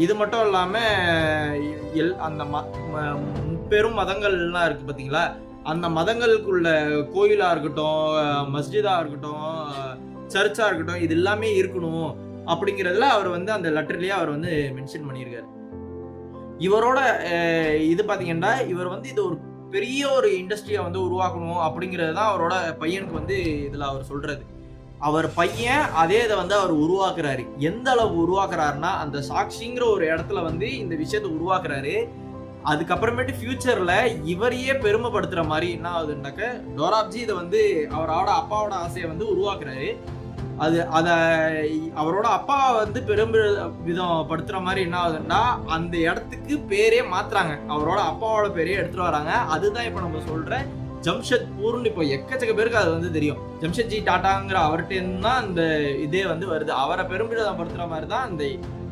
இது மட்டும் இல்லாமல் அந்த பெரும் மதங்கள்லாம் இருக்குது பார்த்தீங்களா, அந்த மதங்களுக்குள்ள கோயிலாக இருக்கட்டும், மஸ்ஜிதாக இருக்கட்டும், சர்ச்சாக இருக்கட்டும், இது எல்லாமே இருக்கணும் அப்படிங்கிறதுல அவர் வந்து அந்த லெட்டர்லேயே அவர் வந்து மென்ஷன் பண்ணியிருக்காரு. இவரோட இது பார்த்தீங்கன்னா இவர் வந்து இது ஒரு பெரிய ஒரு இண்டஸ்ட்ரியை வந்து உருவாக்கணும் அப்படிங்கிறது தான் அவரோட பையனுக்கு வந்து இதில் அவர் சொல்கிறது. அவர் பையன் அதே இதை வந்து அவர் உருவாக்குறாரு. எந்த அளவு உருவாக்குறாருன்னா அந்த சாக்ஷிங்கிற ஒரு இடத்துல வந்து இந்த விஷயத்தை உருவாக்குறாரு. அதுக்கப்புறமேட்டு ஃபியூச்சர்ல இவரையே பெருமைப்படுத்துற மாதிரி என்ன ஆகுதுன்னாக்க, டோராப்ஜி இதை வந்து அவரோட அப்பாவோட ஆசையை வந்து உருவாக்குறாரு. அதை அவரோட அப்பா வந்து விதம் படுத்துற மாதிரி என்ன ஆகுதுன்னா அந்த இடத்துக்கு பேரே மாத்துறாங்க, அவரோட அப்பாவோட பேரே எடுத்துட்டு வராங்க. அதுதான் இப்ப நம்ம சொல்ற ஜம்ஷெட்பூர்னு இப்போ எக்கச்சக்க பேருக்கு அது வந்து தெரியும். ஜம்ஷெட்ஜி டாட்டாங்கிற அவர்கிட்ட தான் அந்த இதே வந்து வருது. அவரை பெருமிதப்படுத்துற மாதிரி தான்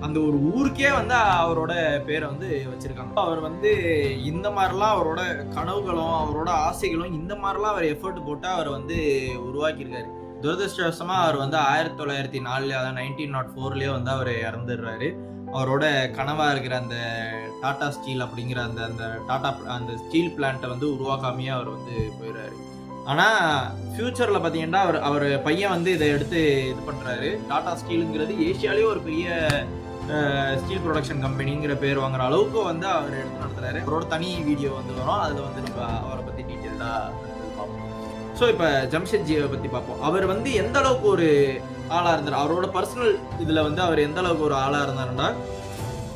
அந்த ஒரு ஊருக்கே வந்து அவரோட பேரை வந்து வச்சிருக்காங்க. அவர் வந்து இந்த மாதிரிலாம் அவரோட கனவுகளும் அவரோட ஆசைகளும் இந்த மாதிரிலாம் அவர் எஃபர்ட் போட்டு அவர் வந்து உருவாக்கியிருக்காரு. துரதிருஷ்டவசமா அவர் வந்து 1904 அதாவது 1904 வந்து அவர் இறந்துடுறாரு. அவரோட கனவா இருக்கிற அந்த டாடா ஸ்டீல் அப்படிங்கிற அந்த ஸ்டீல் பிளான்ட்டை வந்து உருவாக்காமையே அவர் வந்து போயிடுறாரு. ஆனால் ஃபியூச்சரில் பார்த்தீங்கன்னா அவர் பையன் வந்து இதை எடுத்து இது பண்ணுறாரு. டாடா ஸ்டீலுங்கிறது ஏஷியாலேயே ஒரு பெரிய ஸ்டீல் ப்ரொடக்ஷன் கம்பெனிங்கிற பேர் வாங்குற அளவுக்கு வந்து அவர் எடுத்து நடத்துறாரு. அவரோட தனி வீடியோ வந்து வரும், அதில் வந்து நம்ம அவரை பற்றி டீட்டெயில்டாக பார்ப்போம். ஸோ இப்போ ஜம்ஷெட்ஜியை பற்றி பார்ப்போம். அவர் வந்து எந்த அளவுக்கு ஒரு ஆளாக இருந்தார், அவரோட பர்சனல் இதில் வந்து அவர் எந்த அளவுக்கு ஒரு ஆளாக இருந்தாருன்னா,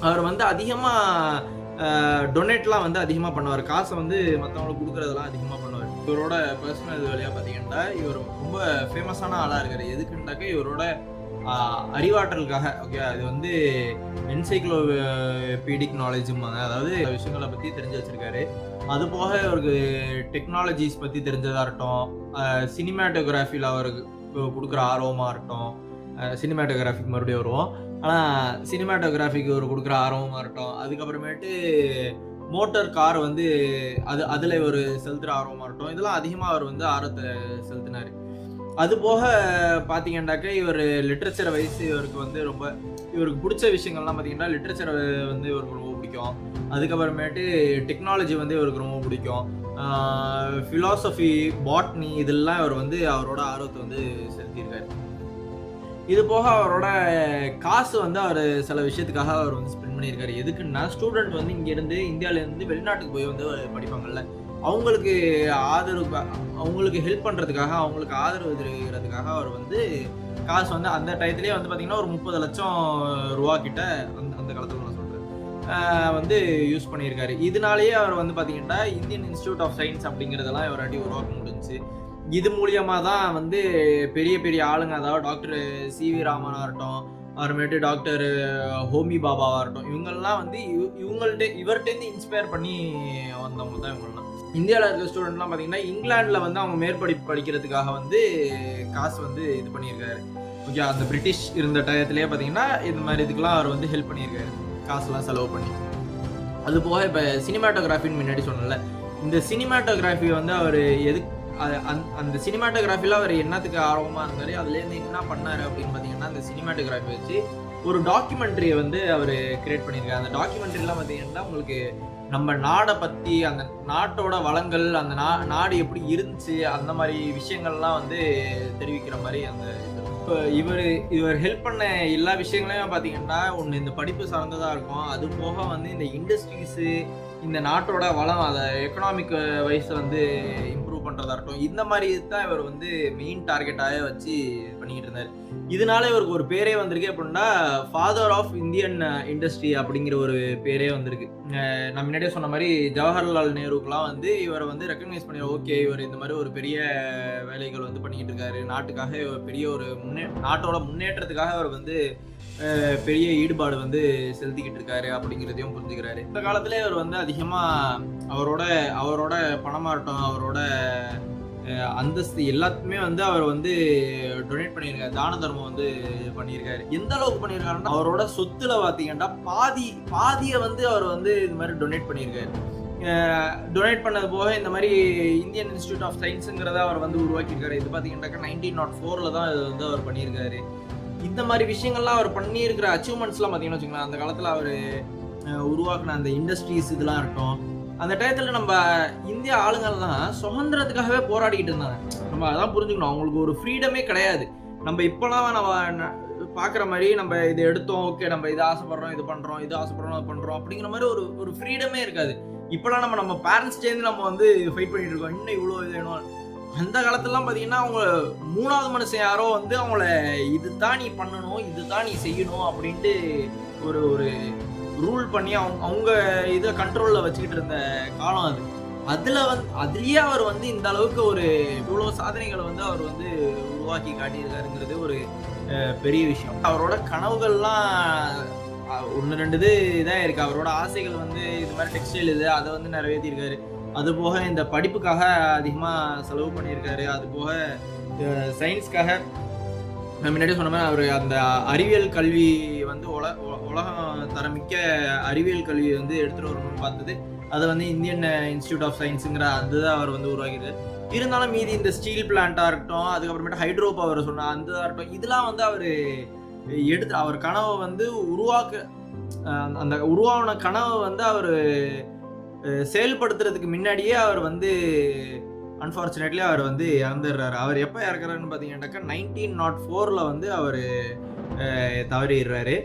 அவர் வந்து அதிகமாக டொனேட்லாம் வந்து அதிகமாக பண்ணுவார். காசை வந்து மற்றவங்களுக்கு கொடுக்குறதெல்லாம் அதிகமாக பண்ணுவார். இவரோட பர்சனல் இது வழியாக பார்த்தீங்கன்னா இவர் ரொம்ப ஃபேமஸான ஆளாக இருக்கார். எதுக்குன்னாக்க இவரோட அறிவாற்றலுக்காக. ஓகே, அது வந்து என்சைக்ளோபீடிக் நாலேஜும்பாங்க, அதாவது விஷயங்களை பற்றி தெரிஞ்சு வச்சிருக்காரு. அது போக இவருக்கு டெக்னாலஜிஸ் பற்றி தெரிஞ்சதாக இருக்கட்டும், சினிமாட்டோகிராஃபியில் அவருக்கு கொடுக்குற ஆர்வமாக இருக்கட்டும், சினிமாட்டோகிராஃபிக் மறுபடியும் வருவோம். ஆனால் சினிமாட்டோகிராஃபிக்கு ஒரு கொடுக்குற ஆர்வமாக இருக்கட்டும், அதுக்கப்புறமேட்டு மோட்டார் கார் வந்து அதில் ஒரு செலுத்துகிற ஆர்வமாக இருக்கட்டும், இதெல்லாம் அதிகமாக அவர் வந்து ஆர்வத்தை செலுத்தினார். அது போக பார்த்தீங்கன்னாக்க, இவரு லிட்ரேச்சர் வைஸ் இவருக்கு வந்து இவருக்கு புடிச்ச விஷயங்கள்லாம் பார்த்தீங்கன்னா, லிட்ரேச்சர் வந்து இவருக்கு ரொம்ப பிடிக்கும். அதுக்கப்புறமேட்டு டெக்னாலஜி வந்து இவருக்கு ரொம்ப பிடிக்கும். பிலாசபி, பாட்னி இதெல்லாம் இவர் வந்து அவரோட ஆர்வத்த வந்து செலுத்தியிருக்காரு. இது போக அவரோட காசு வந்து அவரு சில விஷயத்துக்காக அவர் வந்து ஸ்பெண்ட் பண்ணியிருக்காரு. எதுக்குன்னா, ஸ்டூடண்ட் வந்து இங்கேருந்து இந்தியாவிலேருந்து வெளிநாட்டுக்கு போய் வந்து படிப்பாங்கல்ல. அவங்களுக்கு ஆதரவு அவங்களுக்கு ஹெல்ப் பண்றதுக்காக, அவங்களுக்கு ஆதரவு தெரிவிக்கிறதுக்காக அவர் வந்து காசு வந்து அந்த டயத்திலேயே வந்து பார்த்தீங்கன்னா, ஒரு ரூ. 30,00,000 கிட்ட அந்த காலத்துல நான் சொல்றேன். வந்து யூஸ் பண்ணியிருக்காரு. இதனாலேயே அவர் வந்து பார்த்தீங்கன்னா, இந்தியன் இன்ஸ்டிடியூட் ஆஃப் சயன்ஸ் அப்படிங்கிறதெல்லாம் இவராட்டி உருவாக்க முடிஞ்சுச்சு. இது மூலியமா தான் வந்து பெரிய பெரிய ஆளுங்க, அதாவது டாக்டர் சி.வி. ராமனா இருக்கட்டும், அப்புறமேட்டு டாக்டர் ஹோமி பாபாவா இருக்கட்டும், இவங்கெல்லாம் வந்து இவர்கிட்டேருந்து இன்ஸ்பயர் பண்ணி வந்தவங்க தான் இவங்கெல்லாம். இந்தியாவில் இருக்கிற ஸ்டூடெண்ட்லாம் பார்த்தீங்கன்னா, இங்கிலாண்டில் வந்து அவங்க மேற்படிப்பு படிக்கிறதுக்காக வந்து காசு வந்து இது பண்ணியிருக்காரு. ஓகே, அந்த பிரிட்டிஷ் இருந்த டயத்திலேயே பார்த்தீங்கன்னா, இந்த மாதிரி இதுக்கெல்லாம் அவர் வந்து ஹெல்ப் பண்ணியிருக்காரு, காசுலாம் செலவு பண்ணி. அது போக இப்போ சினிமாட்டோகிராஃபின்னு முன்னாடி சொன்னல, இந்த சினிமாட்டோகிராஃபி வந்து அவர் அந்த சினிமாட்டோகிராஃபில அவர் என்னத்துக்கு ஆர்வமா இருந்தாரு, அதுலேருந்து என்ன பண்ணாரு அப்படின்னு பார்த்தீங்கன்னா, அந்த சினிமாட்டோகிராஃபி வச்சு ஒரு டாக்குமெண்ட்ரியை வந்து அவர் கிரியேட் பண்ணியிருக்காரு. அந்த டாக்குமெண்ட்ரிலாம் பார்த்தீங்கன்னா, உங்களுக்கு நம்ம நாடை பற்றி, அந்த நாட்டோட வளங்கள், அந்த நாடு எப்படி இருந்துச்சு, அந்த மாதிரி விஷயங்கள்லாம் வந்து தெரிவிக்கிற மாதிரி அந்த இப்போ இவர் ஹெல்ப் பண்ண எல்லா விஷயங்களையும் பார்த்தீங்கன்னா, ஒன்று இந்த படிப்பு சார்ந்ததாக இருக்கும். அது போக வந்து இந்த இண்டஸ்ட்ரீஸு, இந்த நாட்டோட வளம், அதை எக்கனாமிக் வைஸ் வந்து இம்ப்ரூவ் பண்ணுறதா இருக்கட்டும், இந்த மாதிரி தான் இவர் வந்து மெயின் டார்கெட்டாகவே வச்சு பண்ணிக்கிட்டு இருந்தார். இதனால இவருக்கு ஒரு பேரே வந்திருக்கு. அப்படின்னா, ஃபாதர் ஆஃப் இந்தியன் இண்டஸ்ட்ரி அப்படிங்கிற ஒரு பேரே வந்திருக்கு. நான் முன்னாடியே சொன்ன மாதிரி ஜவஹர்லால் நேருக்குலாம் வந்து இவரை வந்து ரெக்கக்னைஸ் பண்ணி, ஓகே இவர் இந்த மாதிரி ஒரு பெரிய வேலைகள் வந்து பண்ணிக்கிட்டு இருக்காரு, நாட்டுக்காக பெரிய ஒரு நாட்டோட முன்னேற்றத்துக்காக அவர் வந்து பெரிய ஈடுபாடு வந்து செலுத்திக்கிட்டு இருக்காரு அப்படிங்கிறதையும் புரிஞ்சுக்கிறாரு. இந்த காலத்துல இவர் வந்து அதிகமா அவரோட பணமா இருக்கட்டும், அவரோட அந்தஸ்து எல்லாத்துக்குமே வந்து அவர் வந்து டொனேட் பண்ணியிருக்காரு, தான தர்மம் வந்து பண்ணியிருக்காரு. எந்த அளவுக்கு பண்ணியிருக்காருன்னா, அவரோட சொத்துல பார்த்தீங்கன்னா பாதியை வந்து அவர் வந்து இது மாதிரி டொனேட் பண்ணியிருக்காரு. டொனேட் பண்ணது போக இந்த மாதிரி இந்தியன் இன்ஸ்டிடியூட் ஆஃப் சயின்ஸுங்கிறத அவர் வந்து உருவாக்கியிருக்காரு. இது பார்த்தீங்கன்னாக்கா 1904 தான் இது வந்து அவர் பண்ணியிருக்காரு. இந்த மாதிரி விஷயங்கள்லாம் அவர் பண்ணியிருக்கிற அச்சீவ்மெண்ட்ஸ்லாம் பார்த்தீங்கன்னு வச்சுக்கோங்களேன், அந்த காலத்தில் அவர் உருவாக்கின அந்த இண்டஸ்ட்ரீஸ் இதெல்லாம் இருக்கட்டும், அந்த டயத்தில் நம்ம இந்திய ஆளுங்கள்லாம் சுதந்திரத்துக்காகவே போராடிக்கிட்டு இருந்தாங்க. நம்ம அதான் புரிஞ்சுக்கணும், அவங்களுக்கு ஒரு ஃப்ரீடமே கிடையாது. நம்ம இப்போலாம் நம்ம பார்க்குற மாதிரி நம்ம இதை எடுத்தோம், ஓகே நம்ம இதை ஆசைப்படுறோம், இது பண்ணுறோம், இது ஆசைப்படுறோம், அது பண்ணுறோம் அப்படிங்கிற மாதிரி ஒரு ஃப்ரீடமே இருக்காது. இப்போலாம் நம்ம பேரண்ட்ஸ்டேருந்து நம்ம வந்து ஃபைட் பண்ணிட்டு இருக்கோம், இன்னும் இவ்வளோ இது வேணும். அந்த காலத்துலலாம் பார்த்தீங்கன்னா, அவங்க 3வது மனுஷன் யாரோ வந்து அவங்கள இதுதான் நீ பண்ணணும், இதுதான் நீ செய்யணும் அப்படின்ட்டு ஒரு ரூல் பண்ணி அவங்க இதை கண்ட்ரோலில் வச்சுக்கிட்டு இருந்த காலம் அது. அதுலேயே அவர் வந்து இந்த அளவுக்கு இவ்வளோ சாதனைகளை வந்து அவர் வந்து உருவாக்கி காட்டியிருக்காருங்கிறது ஒரு பெரிய விஷயம். அவரோட கனவுகள்லாம் 1, 2 இதாக இருக்குது. அவரோட ஆசைகள் வந்து இது மாதிரி டெக்ஸ்டைல் அதை வந்து நிறைவேற்றியிருக்காரு. அது போக இந்த படிப்புக்காக அதிகமாக செலவு பண்ணியிருக்காரு. அது போக சயின்ஸ்க்காக நான் முன்னாடியே சொன்ன மாதிரி அவர் அந்த அறிவியல் கல்வி வந்து உலகம் தரமிக்க அறிவியல் கல்வியை வந்து எடுத்துகிட்டு வரணும்னு பார்த்தது. அதை வந்து இந்தியன் இன்ஸ்டிடியூட் ஆஃப் சயின்ஸுங்கிற அதுதான் அவர் வந்து உருவாக்கிடுது. இருந்தாலும் மீதி இந்த ஸ்டீல் பிளான்ட்டாக இருக்கட்டும், அதுக்கப்புறமேட்டு ஹைட்ரோ பவர் சொன்ன அந்த இருக்கட்டும், இதெல்லாம் வந்து அவர் கனவை வந்து அந்த உருவான கனவை வந்து அவர் செயல்படுத்துறதுக்கு முன்னாடியே அவர் வந்து அன்ஃபார்ச்சுனேட்லி அவர் வந்து இறந்துடுறாரு. அவர் எப்போ இறக்குறாருன்னு பார்த்தீங்கன்னாக்கா 1904 வந்து அவர் தவறிடுறாரு.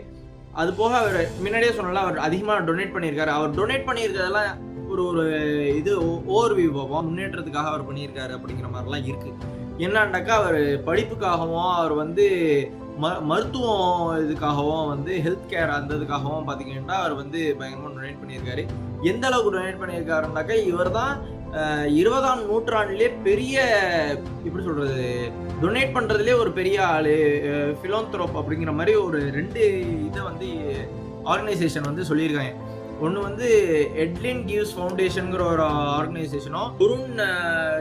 அது போக அவர் முன்னாடியே சொன்னால அவர் அதிகமாக டொனேட் பண்ணியிருக்காரு. அவர் டொனேட் பண்ணியிருக்கிறதெல்லாம் ஒரு இது ஓவர்வியூ பார்ப்போம், முன்னேற்றத்துக்காக அவர் பண்ணியிருக்காரு அப்படிங்கிற மாதிரிலாம் இருக்குது. என்னன்னாக்கா அவர் படிப்புக்காகவும் அவர் வந்து மருத்துவம் இதுக்காகவும் வந்து ஹெல்த் கேர் அந்த இதுக்காகவும் பார்த்தீங்கன்னா அவர் வந்து பயங்கரமாக டொனேட் பண்ணியிருக்காரு. எந்த அளவுக்கு டொனேட் பண்ணியிருக்காருனாக்கா, இவர் தான் 20ஆம் நூற்றாண்டிலே பெரிய எப்படி சொல்கிறது, டொனேட் பண்ணுறதுலே ஒரு பெரிய ஆள், ஃபிலோந்த்ரோப் அப்படிங்கிற மாதிரி ஒரு 2 இதை வந்து ஆர்கனைசேஷன் வந்து சொல்லியிருக்காங்க. ஒன்று வந்து எட்லின் கிவ்ஸ் ஃபவுண்டேஷனுங்கிற ஒரு ஆர்கனைசேஷனும், குருன்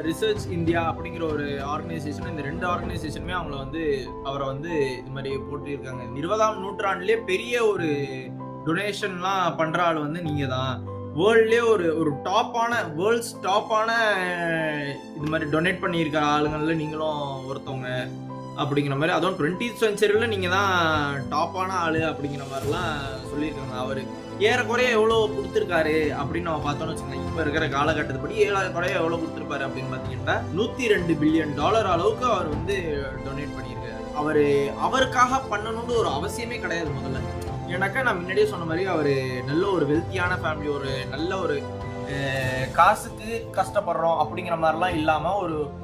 ரிசர்ச் இந்தியா அப்படிங்கிற ஒரு ஆர்கனைசேஷனும், இந்த 2 ஆர்கனைசேஷனுமே அவரை வந்து இது மாதிரி போட்டிருக்காங்க. 20ஆம் நூற்றாண்டிலே பெரிய ஒரு டொனேஷன்லாம் பண்ணுற ஆள் வந்து நீங்கள் தான், வேர்ல்ட்லேயே ஒரு வேர்ல்ட்ஸ் டாப்பான இது மாதிரி டொனேட் பண்ணியிருக்கிற ஆளுங்கள்ல நீங்களும் ஒருத்தவங்க அப்படிங்கிற மாதிரி. அதுவும் 20th செஞ்சுரியில் நீங்கள் தான் டாப்பான ஆள் அப்படிங்கிற மாதிரிலாம் சொல்லியிருக்காங்க. அவர் ஏறக்குறைய எவ்வளோ கொடுத்துருக்காரு அப்படின்னு நம்ம பார்த்தோம்னு வச்சுக்கோங்க. இப்போ இருக்கிற காலகட்டத்துப்படி ஏறக்குறைய எவ்வளோ கொடுத்துருப்பாரு அப்படின்னு பார்த்தீங்கன்னா $102 பில்லியன் அளவுக்கு அவர் வந்து டொனேட் பண்ணியிருக்காரு. அவருக்காக பண்ணணும்னு ஒரு அவசியமே கிடையாது முதல்ல. ஏன்னாக்கா நான் முன்னாடியே சொன்ன மாதிரி அவர் நல்ல ஒரு வெல்த்தியான ஃபேமிலி, ஒரு நல்ல ஒரு காசுக்கு கஷ்டப்படுறோம் அப்படிங்கிற மாதிரிலாம் இல்லாமல்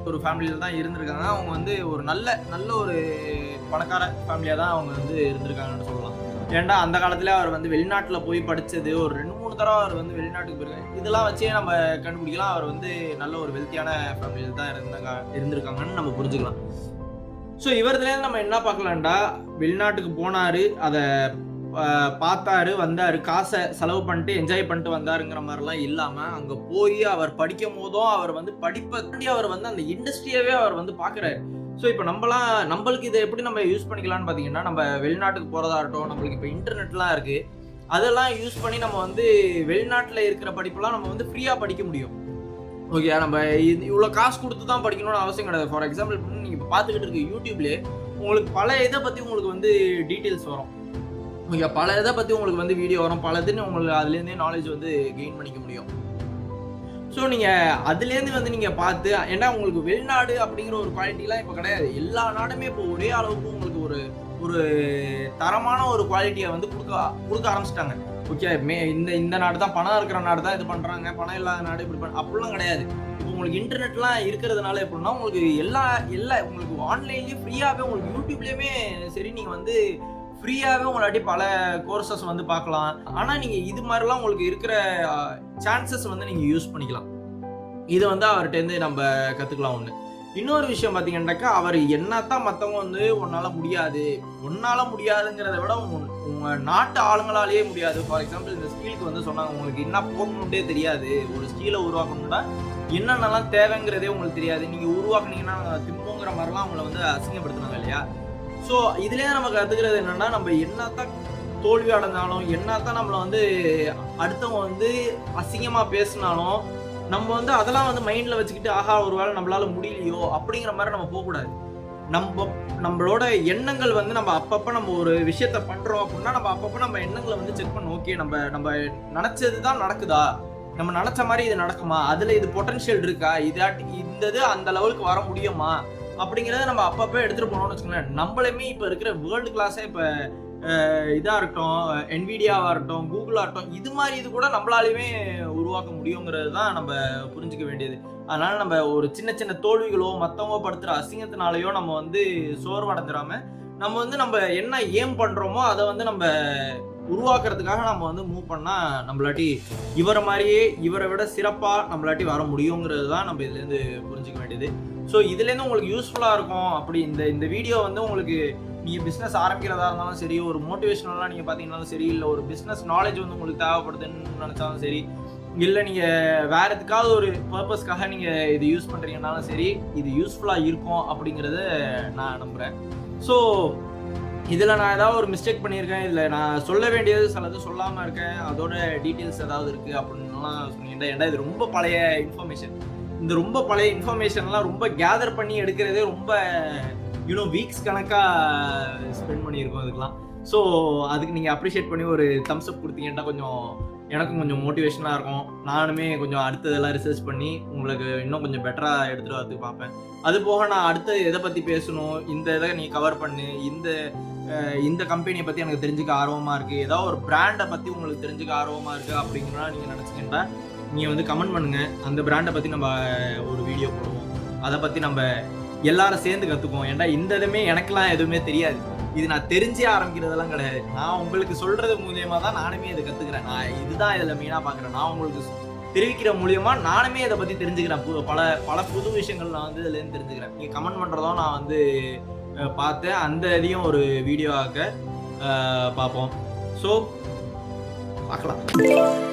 ஒரு ஃபேமிலியில் தான் இருந்திருக்காங்க. அவங்க வந்து ஒரு நல்ல ஒரு பணக்கார ஃபேமிலியாக தான் அவங்க வந்து இருந்திருக்காங்கன்னு சொல்லலாம். ஏன்டா அந்த காலத்துல அவர் வந்து வெளிநாட்டில் போய் படித்தது, ஒரு 2-3 தடவை அவர் வந்து வெளிநாட்டுக்கு போயிருக்காரு. இதெல்லாம் வச்சே நம்ம கண்டுபிடிக்கலாம் அவர் வந்து நல்ல ஒரு வெல்த்தியான ஃபேமிலியில் தான் இருந்திருக்காங்கன்னு நம்ம புரிஞ்சுக்கலாம். ஸோ இவர்துலேருந்து நம்ம என்ன பார்க்கலாம்டா, வெளிநாட்டுக்கு போனார், அதை பார்த்தாரு, வந்தார், காசை செலவு பண்ணிட்டு என்ஜாய் பண்ணிட்டு வந்தாருங்கிற மாதிரிலாம் இல்லாமல் அங்கே போய் அவர் படிக்கும் போதும் அவர் வந்து படிப்பை அவர் வந்து அந்த இண்டஸ்ட்ரியவே அவர் வந்து பார்க்குறாரு. ஸோ இப்போ நம்மளுக்கு இதை எப்படி நம்ம யூஸ் பண்ணிக்கலாம்னு பார்த்தீங்கன்னா, நம்ம வெளிநாட்டுக்கு போகிறதா இருக்கட்டும், நம்மளுக்கு இப்போ இன்டர்நெட்லாம் இருக்குது, அதெல்லாம் யூஸ் பண்ணி நம்ம வந்து வெளிநாட்டில் இருக்கிற படிப்பெல்லாம் நம்ம வந்து ஃப்ரீயாக படிக்க முடியும். ஓகே, நம்ம இவ்வளோ காசு கொடுத்து தான் படிக்கணும்னு அவசியம் கிடையாது. ஃபார் எக்ஸாம்பிள் நீங்கள் இப்போ பார்த்துக்கிட்டு இருக்க யூடியூப்லேயே உங்களுக்கு பல இதை பற்றி உங்களுக்கு வந்து டீட்டெயில்ஸ் வரும். ஓகே, பல இதை பற்றி உங்களுக்கு வந்து வீடியோ வரும், பலதுன்னு உங்களுக்கு அதுலேருந்தே நாலேஜ் வந்து கெயின் பண்ணிக்க முடியும். ஸோ நீங்கள் அதுலேருந்து வந்து நீங்கள் பார்த்து, ஏன்னா உங்களுக்கு வெளிநாடு அப்படிங்கிற ஒரு குவாலிட்டிலாம் இப்போ கிடையாது. எல்லா நாடுமே இப்போ ஒரே அளவுக்கு உங்களுக்கு ஒரு தரமான ஒரு குவாலிட்டியை வந்து கொடுக்க ஆரம்பிச்சிட்டாங்க. ஓகே, இந்த நாடு தான், பணம் இருக்கிற நாடு தான் இது பண்ணுறாங்க, பணம் இல்லாத நாடு இப்படி அப்படிலாம் கிடையாது. இப்போ உங்களுக்கு இன்டர்நெட்லாம் இருக்கிறதுனால எப்படின்னா உங்களுக்கு எல்லா உங்களுக்கு ஆன்லைன்லேயே ஃப்ரீயாகவே உங்களுக்கு யூடியூப்லேயுமே சரி, நீங்கள் வந்து ஃப்ரீயாகவே உங்களாட்டி பல கோர்சஸ் வந்து பார்க்கலாம். ஆனால் நீங்கள் இது மாதிரிலாம் உங்களுக்கு இருக்கிற சான்சஸ் வந்து நீங்கள் யூஸ் பண்ணிக்கலாம். இதை வந்து அவர்கிட்டருந்து நம்ம கற்றுக்கலாம். இன்னொரு விஷயம் பார்த்தீங்கன்னாக்கா, அவர் என்னத்தான் மற்றவங்க வந்து உன்னால் முடியாதுங்கிறத விட உங்கள் நாட்டு ஆளுங்களாலேயே முடியாது. ஃபார் எக்ஸாம்பிள் இந்த ஸ்கீலுக்கு வந்து சொன்னாங்க, உங்களுக்கு என்ன போடணுன்ட்டே தெரியாது, ஒரு ஸ்கீலை உருவாக்கணும்னா என்னென்னலாம் தேவைங்கிறதே உங்களுக்கு தெரியாது, நீங்கள் உருவாக்குனீங்கன்னா திம்புங்கிற மாதிரிலாம் அவங்கள வந்து அசிங்கப்படுத்தினாங்க இல்லையா. ஸோ இதுலேயே நம்ம கற்றுக்கிறது என்னென்னா, நம்ம என்னத்தான் தோல்வி அடைஞ்சாலும், என்னத்தான் நம்மளை வந்து அடுத்தவங்க வந்து அசிங்கமாக பேசினாலும், நம்ம வந்து அதெல்லாம் வந்து மைண்டில் வச்சுக்கிட்டு ஆஹா ஒரு வேளை நம்மளால முடியலையோ அப்படிங்கிற மாதிரி நம்ம போகக்கூடாது. நம்மளோட எண்ணங்கள் வந்து நம்ம அப்பப்போ நம்ம ஒரு விஷயத்த பண்ணுறோம் அப்படின்னா நம்ம அப்பப்போ நம்ம எண்ணங்களை வந்து செக் பண்ணணும். ஓகே, நம்ம நினச்சது தான் நடக்குதா, நம்ம நினச்ச மாதிரி இது நடக்குமா, அதில் இது பொட்டன்ஷியல் இருக்கா, இந்த அந்த லெவலுக்கு வர முடியுமா அப்படிங்கிறத நம்ம அப்பப்போ எடுத்துகிட்டு போனோம்னு வச்சுக்கோங்களேன். நம்மளுமே இப்போ இருக்கிற வேர்ல்டு கிளாஸே இப்போ இதாக இருக்கட்டும், என்விடியாவாக இருக்கட்டும், கூகுளாக இருக்கட்டும், இது மாதிரி இது கூட நம்மளாலையுமே உருவாக்க முடியுங்கிறது தான் நம்ம புரிஞ்சிக்க வேண்டியது. அதனால் நம்ம ஒரு சின்ன தோல்விகளோ மற்றவங்க படுத்துகிற அசிங்கத்தினாலேயோ நம்ம வந்து சோர்வடைஞ்சிடாம நம்ம வந்து நம்ம என்ன ஏம் பண்ணுறோமோ அதை வந்து நம்ம உருவாக்குறதுக்காக நம்ம வந்து மூவ் பண்ணால் நம்மளாட்டி இவரை விட சிறப்பாக நம்மளாட்டி வர முடியுங்கிறது தான் நம்ம இதுலேருந்து புரிஞ்சிக்க வேண்டியது. ஸோ இதுலேருந்து உங்களுக்கு யூஸ்ஃபுல்லாக இருக்கும். அப்படி இந்த வீடியோ வந்து உங்களுக்கு நீங்கள் பிஸ்னஸ் ஆரம்பிக்கிறதா இருந்தாலும் சரி, ஒரு மோட்டிவேஷனலாக நீங்கள் பார்த்தீங்கன்னாலும் சரி, இல்லை ஒரு பிஸ்னஸ் நாலேஜ் வந்து உங்களுக்கு தேவைப்படுதுன்னு நினச்சாலும் சரி, இல்லை நீங்கள் வேறு எதுக்காவது ஒரு பர்பஸ்க்காக நீங்கள் இது யூஸ் பண்ணுறீங்கன்னாலும் சரி, இது யூஸ்ஃபுல்லாக இருக்கும் அப்படிங்கிறத நான் நம்புகிறேன். ஸோ இதில் நான் ஏதாவது ஒரு மிஸ்டேக் பண்ணியிருக்கேன், இதில் நான் சொல்ல வேண்டியது சிலது சொல்லாமல் இருக்கேன், அதோட டீட்டெயில்ஸ் ஏதாவது இருக்குது அப்படின்லாம் சொன்னீங்கன்னா, ஏன்னா இது ரொம்ப பழைய இன்ஃபர்மேஷன். இந்த ரொம்ப பழைய இன்ஃபர்மேஷன்லாம் ரொம்ப கேதர் பண்ணி எடுக்கிறதே ரொம்ப வீக்ஸ் கணக்காக ஸ்பெண்ட் பண்ணியிருக்கோம் அதுக்கெலாம். ஸோ அதுக்கு நீங்கள் அப்ரிஷியேட் பண்ணி ஒரு தம்ஸ் அப் கொடுத்தீங்கன்னா எனக்கும் கொஞ்சம் மோட்டிவேஷனாக இருக்கும். நானுமே கொஞ்சம் அடுத்ததெல்லாம் ரிசர்ச் பண்ணி உங்களுக்கு இன்னும் கொஞ்சம் பெட்டராக எடுத்துகிட்டு வரதுக்கு பார்ப்பேன். அது போக நான் அடுத்து எதை பற்றி பேசணும், இந்த இதை நீ கவர் பண்ணு, இந்த கம்பெனியை பற்றி எனக்கு தெரிஞ்சுக்க ஆர்வமாக இருக்குது, ஏதாவது ஒரு பிராண்டை பற்றி உங்களுக்கு தெரிஞ்சுக்க ஆர்வமாக இருக்குது அப்படிங்கிறனா நீங்கள் நினச்சிக்கிட்டா நீங்கள் வந்து கமெண்ட் பண்ணுங்கள். அந்த பிராண்டை பற்றி நம்ம ஒரு வீடியோ போடுவோம், அதை பற்றி நம்ம எல்லாரும் சேர்ந்து கற்றுக்குவோம். ஏன்டா இந்த இதுவுமே எனக்கெல்லாம் எதுவுமே தெரியாது, இது நான் தெரிஞ்சே ஆரம்பிக்கிறதெல்லாம் கிடையாது. நான் உங்களுக்கு சொல்கிறது மூலியமாக தான் நானுமே இதை கற்றுக்கிறேன். நான் இதுதான் இதில் மெயினாக பார்க்குறேன். நான் உங்களுக்கு தெரிவிக்கிற மூலியமாக நானுமே இதை பற்றி தெரிஞ்சுக்கிறேன். பல புது விஷயங்கள் நான் வந்து இதுலேருந்து தெரிஞ்சுக்கிறேன். நீங்கள் கமெண்ட் பண்ணுறதும் நான் வந்து பார்த்தேன். அந்த இதையும் ஒரு வீடியோ ஆக்க பார்ப்போம். ஸோ பார்க்கலாம்.